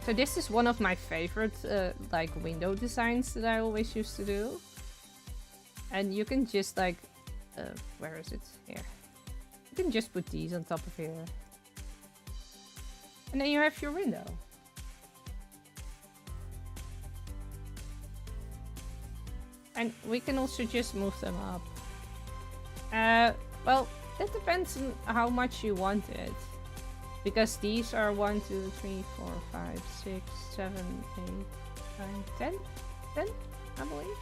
So this is one of my favorite like window designs that I always used to do. And you can just like, where is it? Here. You can just put these on top of here. And then you have your window. And we can also just move them up. Well, it depends on how much you want it. Because these are 1, 2, 3, 4, 5, 6, 7, 8, 9, 10? 10, I believe.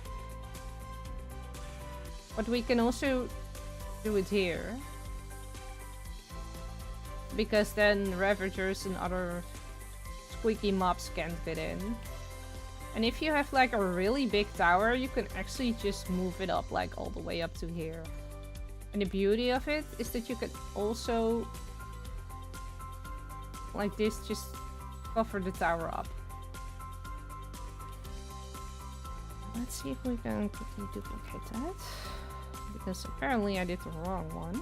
But we can also do it here. Because then Ravagers and other squeaky mobs can't get in. And if you have like a really big tower, you can actually just move it up like all the way up to here. And the beauty of it is that you can also, like this, just cover the tower up. Let's see if we can quickly duplicate that. Because apparently I did the wrong one.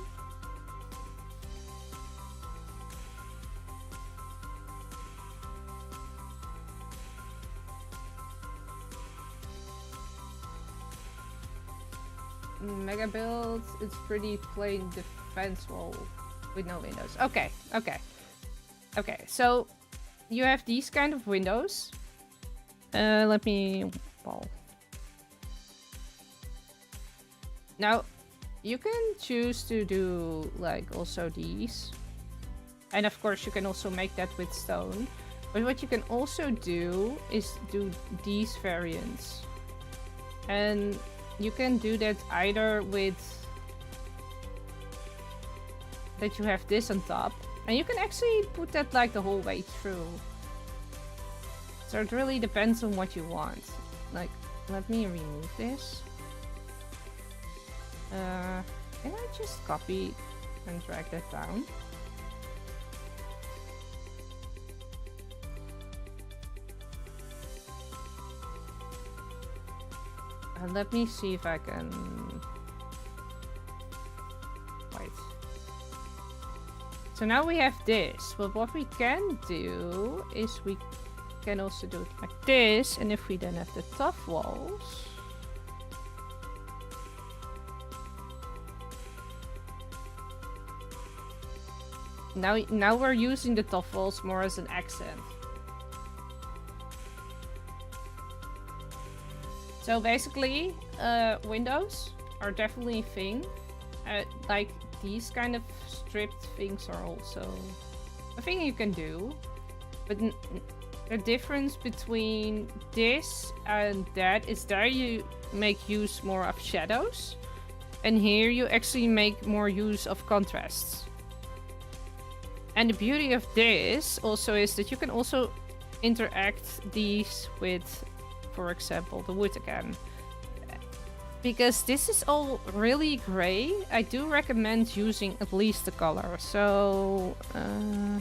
Mega build, it's pretty plain defense wall with no windows. Okay, okay. Okay, so you have these kind of windows. Let me... Well. Now, you can choose to do like also these. And of course you can also make that with stone. But what you can also do is do these variants. And you can do that either with that you have this on top, and you can actually put that like the whole way through. So it really depends on what you want. Like, let me remove this. Can I just copy and drag that down? Let me see if I can... Wait. So now we have this, but what we can do is we can also do it like this, and if we then have the tough walls... Now we're using the tough walls more as an accent. So basically, windows are definitely a thing. Like these kind of stripped things are also a thing you can do. But the difference between this and that is there you make use more of shadows. And here you actually make more use of contrasts. And the beauty of this also is that you can also interact these with, for example, the wood again. Because this is all really gray, I do recommend using at least the color. So... I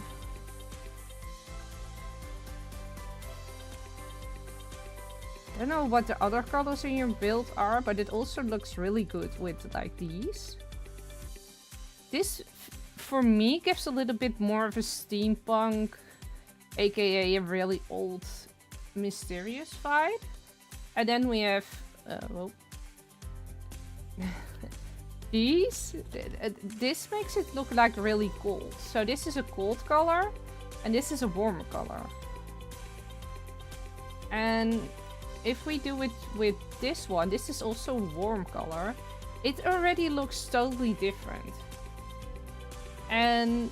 don't know what the other colors in your build are, but it also looks really good with like these. This, for me, gives a little bit more of a steampunk, aka a really old, mysterious vibe. And then we have... well, these. This makes it look like really cold. So this is a cold color, and this is a warmer color. And if we do it with this one, this is also warm color. It already looks totally different. And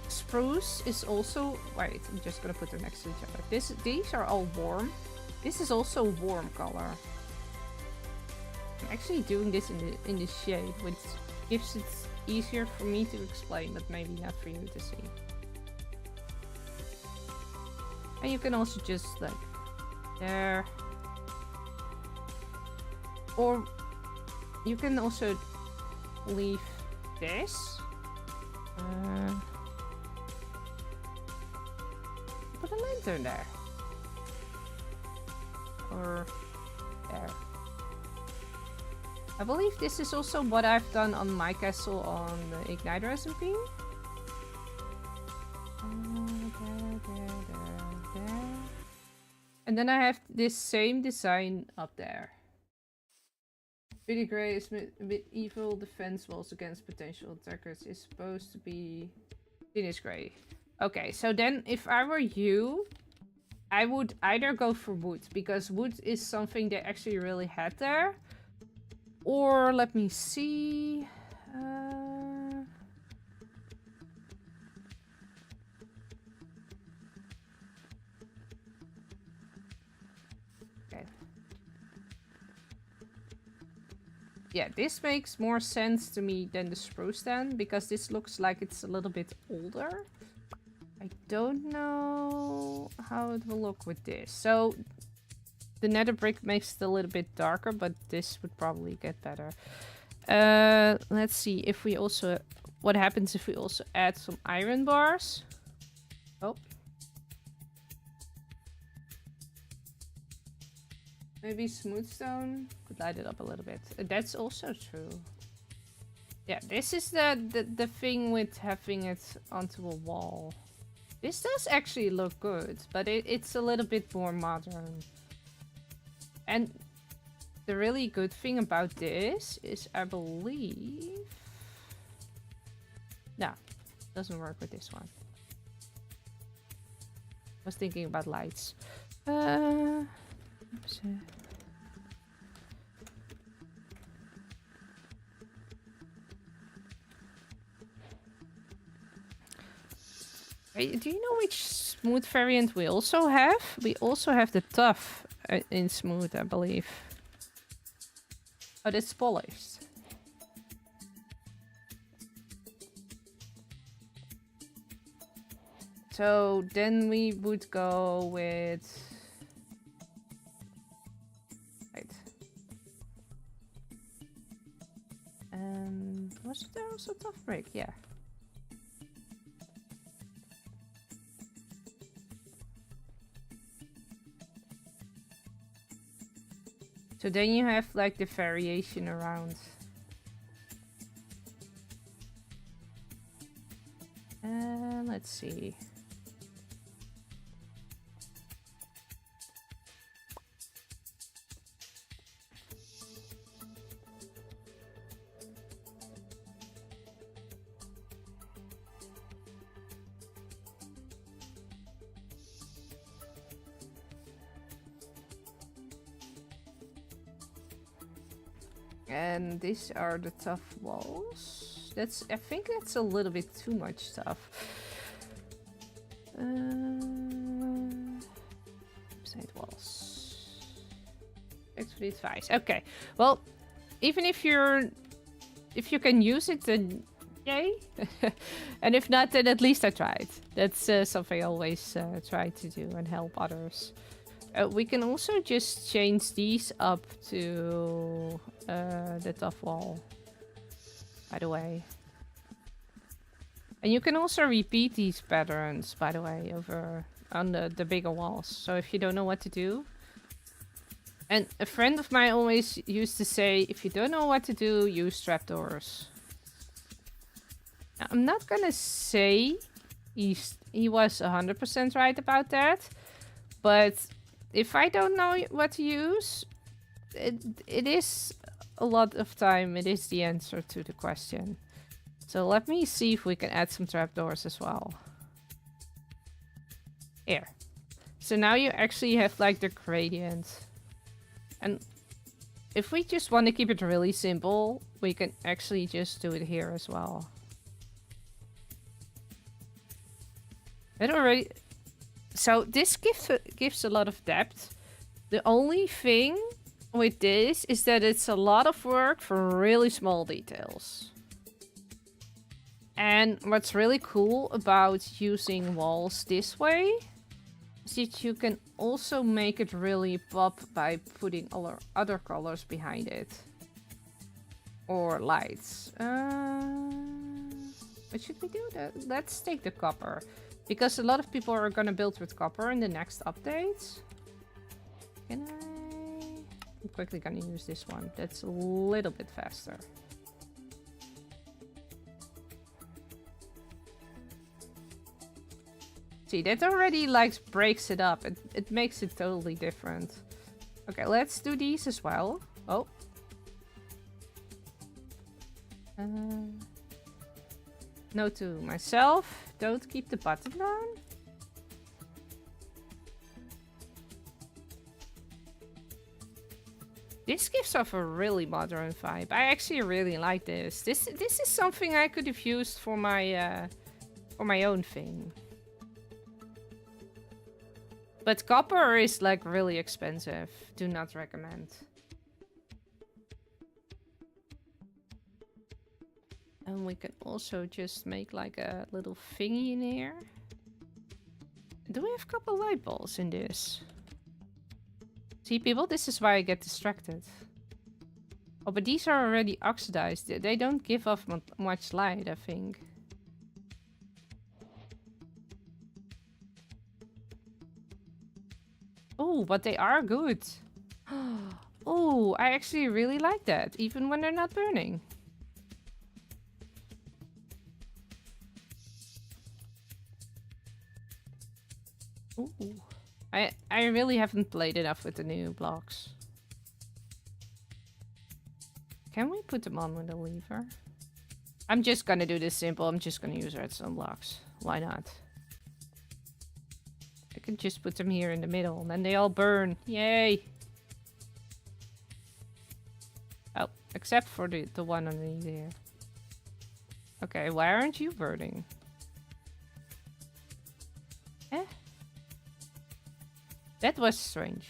spruce is also... Wait, I'm just gonna put them next to each other. These are all warm. This is also warm color. I'm actually doing this in the shade, which gives it easier for me to explain, but maybe not for you to see. And you can also just like there. Or you can also leave this. Put a lantern there. Or there. I believe this is also what I've done on my castle on the Igniter SMP. And then I have this same design up there. Pretty gray is medieval defense walls against potential attackers is supposed to be finish gray. Okay, so then if I were you, I would either go for wood, because wood is something they actually really had there. Or let me see. Okay. Yeah, this makes more sense to me than the spruce then, because this looks like it's a little bit older. I don't know how it will look with this. So the nether brick makes it a little bit darker, but this would probably get better. Let's see if we also... What happens if we also add some iron bars? Oh. Maybe smooth stone could light it up a little bit. That's also true. Yeah, this is the thing with having it onto a wall. This does actually look good, but it's a little bit more modern. And the really good thing about this is, I believe... No, doesn't work with this one. I was thinking about lights. Oops. Do you know which smooth variant we also have? We also have the tough in smooth, I believe. Oh, that's polished. So then we would go with... Right. Was there also tough brick? Yeah. So then you have like the variation around. Let's see. And these are the tough walls. I think that's a little bit too much stuff. Side walls. Actually, it's fine. Okay. Well, even if you can use it, then yay. And if not, then at least I tried. That's something I always try to do and help others. We can also just change these up to the tough wall, by the way. And you can also repeat these patterns, by the way, over on the bigger walls. So if you don't know what to do. And a friend of mine always used to say, if you don't know what to do, use trapdoors. Now, I'm not gonna say he was 100% right about that, but if I don't know what to use, it is a lot of time. It is the answer to the question. So let me see if we can add some trapdoors as well. Here. So now you actually have like the gradient. And if we just want to keep it really simple, we can actually just do it here as well. It already... So this gives a lot of depth. The only thing with this is that it's a lot of work for really small details. And what's really cool about using walls this way is that you can also make it really pop by putting other colors behind it. Or lights. What should we do? Let's take the copper. Because a lot of people are gonna build with copper in the next update. I'm quickly gonna use this one. That's a little bit faster. See, that already like breaks it up. It makes it totally different. Okay, let's do these as well. Oh. Note to myself, don't keep the button down. This gives off a really modern vibe. I actually really like this. This is something I could have used for my own thing. But copper is like really expensive. Do not recommend. And we can also just make like a little thingy in here. Do we have a couple light bulbs in this? See, people, this is why I get distracted. Oh, but these are already oxidized. They don't give off much light, I think. Oh, but they are good. Oh, I actually really like that, even when they're not burning. Ooh. I really haven't played enough with the new blocks. Can we put them on with a lever? I'm just gonna do this simple. I'm just gonna use redstone blocks. Why not? I can just put them here in the middle and then they all burn. Yay! Oh, except for the one underneath there. Okay, why aren't you burning? Eh? That was strange.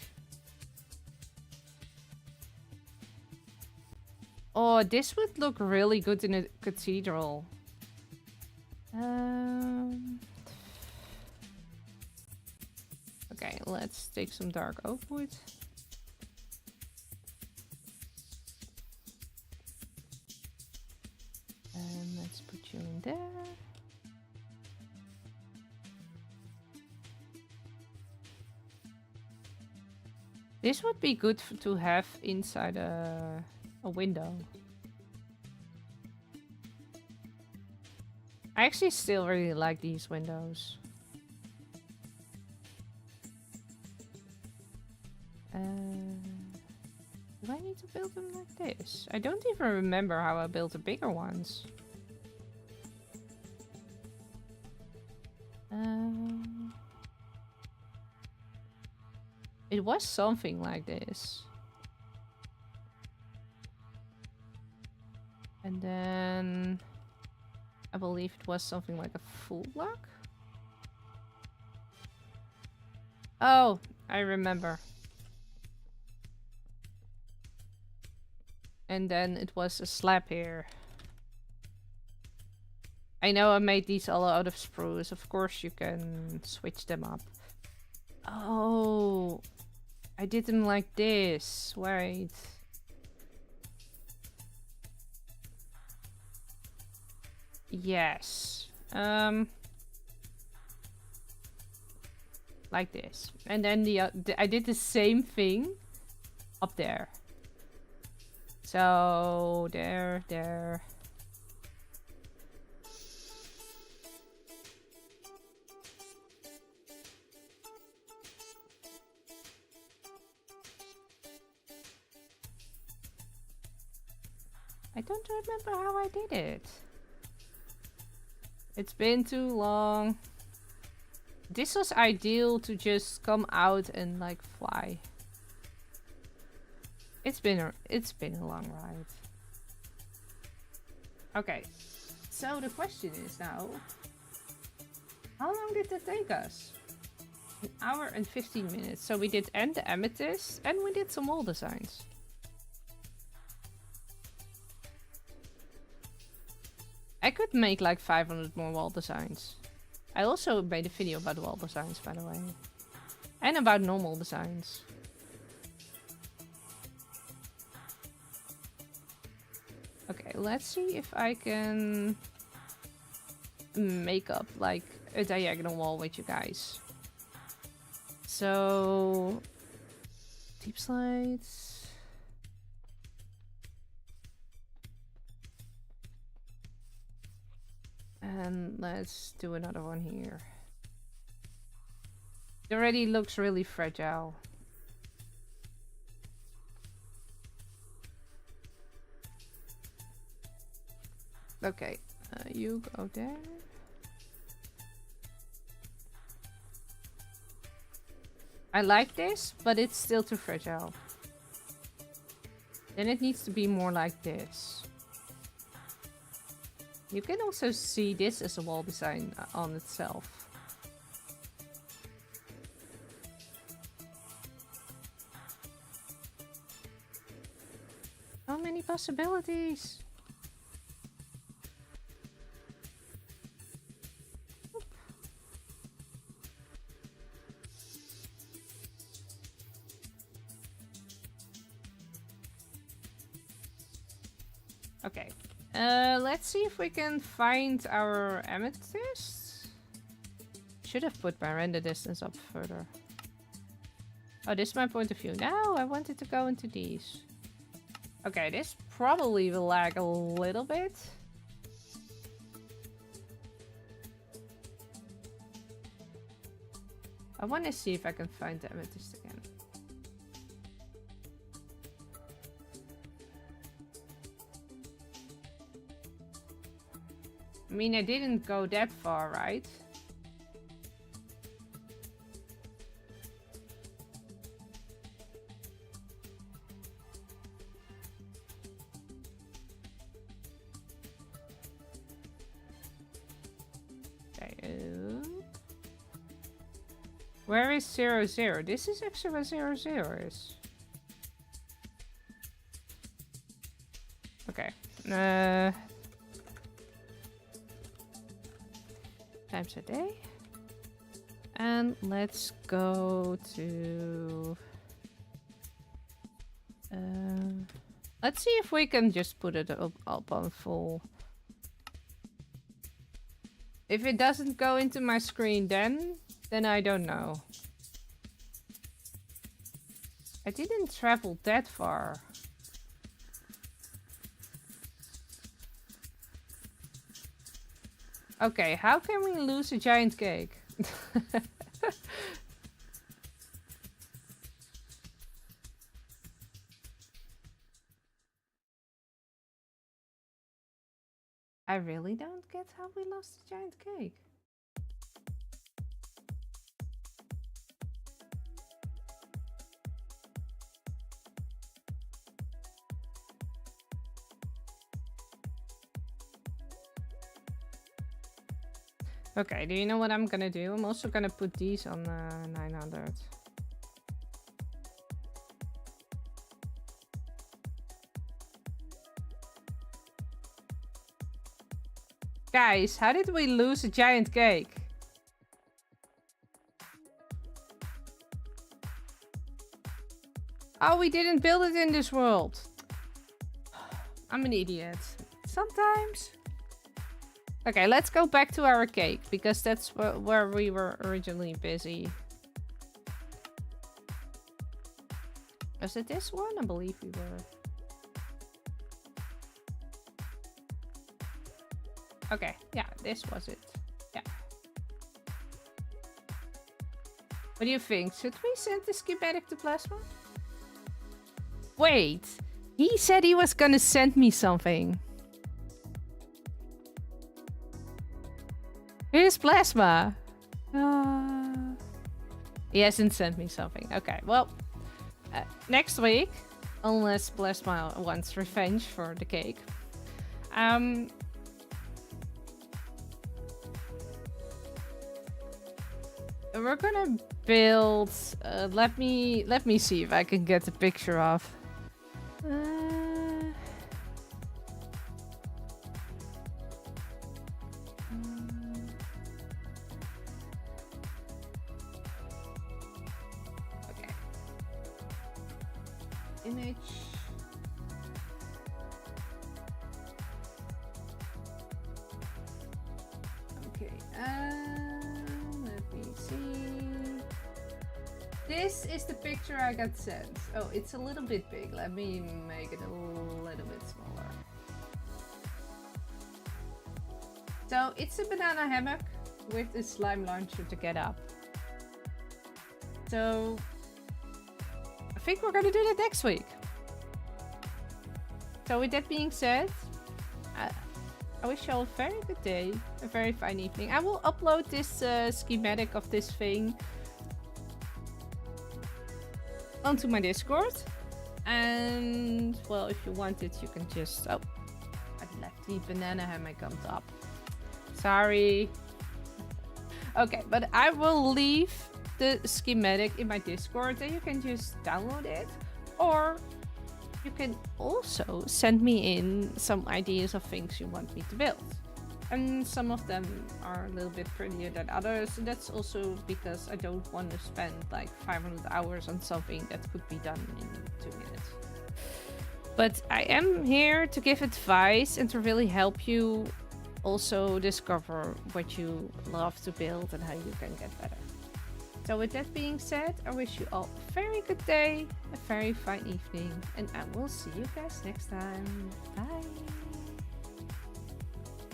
Oh, this would look really good in a cathedral. Okay, let's take some dark oak wood. And let's put you in there. This would be good to have inside a window. I actually still really like these windows. Do I need to build them like this? I don't even remember how I built the bigger ones. It was something like this. And then I believe it was something like a full block. Oh, I remember. And then it was a slab here. I know I made these all out of spruce. Of course you can switch them up. Oh, I did them like this. Wait. Yes. Like this. And then I did the same thing up there. So there. I don't remember how I did it. It's been too long. This was ideal to just come out and like fly. It's been a long ride. Okay, so the question is now, how long did that take us? 1 hour and 15 minutes. So we did end the amethyst and we did some wall designs. I could make like 500 more wall designs. I also made a video about wall designs, by the way. And about normal designs. Okay, let's see if I can make up like a diagonal wall with you guys. So, deep slides. And let's do another one here. It already looks really fragile. Okay, you go there. I like this, but it's still too fragile. Then it needs to be more like this. You can also see this as a wall design on itself. So many possibilities. Okay. Let's see if we can find our amethyst. Should have put my render distance up further. Oh, this is my point of view. No, I wanted to go into these. Okay, this probably will lag a little bit. I want to see if I can find the amethyst again. I mean, I didn't go that far, right? Okay. Where is 0, 0? This is actually where 0, 0 is. Okay. Times a day. And let's go to... let's see if we can just put it up on full. If it doesn't go into my screen then I don't know. I didn't travel that far. Okay, how can we lose a giant cake? I really don't get how we lost a giant cake. Okay, do you know what I'm gonna do? I'm also gonna put these on 900. Guys, how did we lose a giant cake? Oh, we didn't build it in this world. I'm an idiot. Sometimes. Okay, let's go back to our cake, because that's where we were originally busy. Was it this one? I believe we were. Okay, yeah, this was it. Yeah. What do you think? Should we send the schematic to Plasma? Wait, he said he was gonna send me something. Here's Plasma. He hasn't sent me something. Okay, well, next week, unless Plasma wants revenge for the cake, we're gonna build. Let me see if I can get a picture of. Image. Okay, let me see. This is the picture I got sent. Oh, it's a little bit big. Let me make it a little bit smaller. So it's a banana hammock with a slime launcher to get up. So I think we're gonna do that next week. So with that being said, I wish you all a very good day, a very fine evening. I will upload this schematic of this thing onto my Discord. And well, if you want it, you can just, oh, I left the banana hammock on top. Sorry. Okay, but I will leave the schematic in my Discord and you can just download it. Or you can also send me in some ideas of things you want me to build. And some of them are a little bit prettier than others. And that's also because I don't want to spend like 500 hours on something that could be done in 2 minutes. But I am here to give advice and to really help you also discover what you love to build and how you can get better. So with that being said, I wish you all a very good day, a very fine evening, and I will see you guys next time. Bye.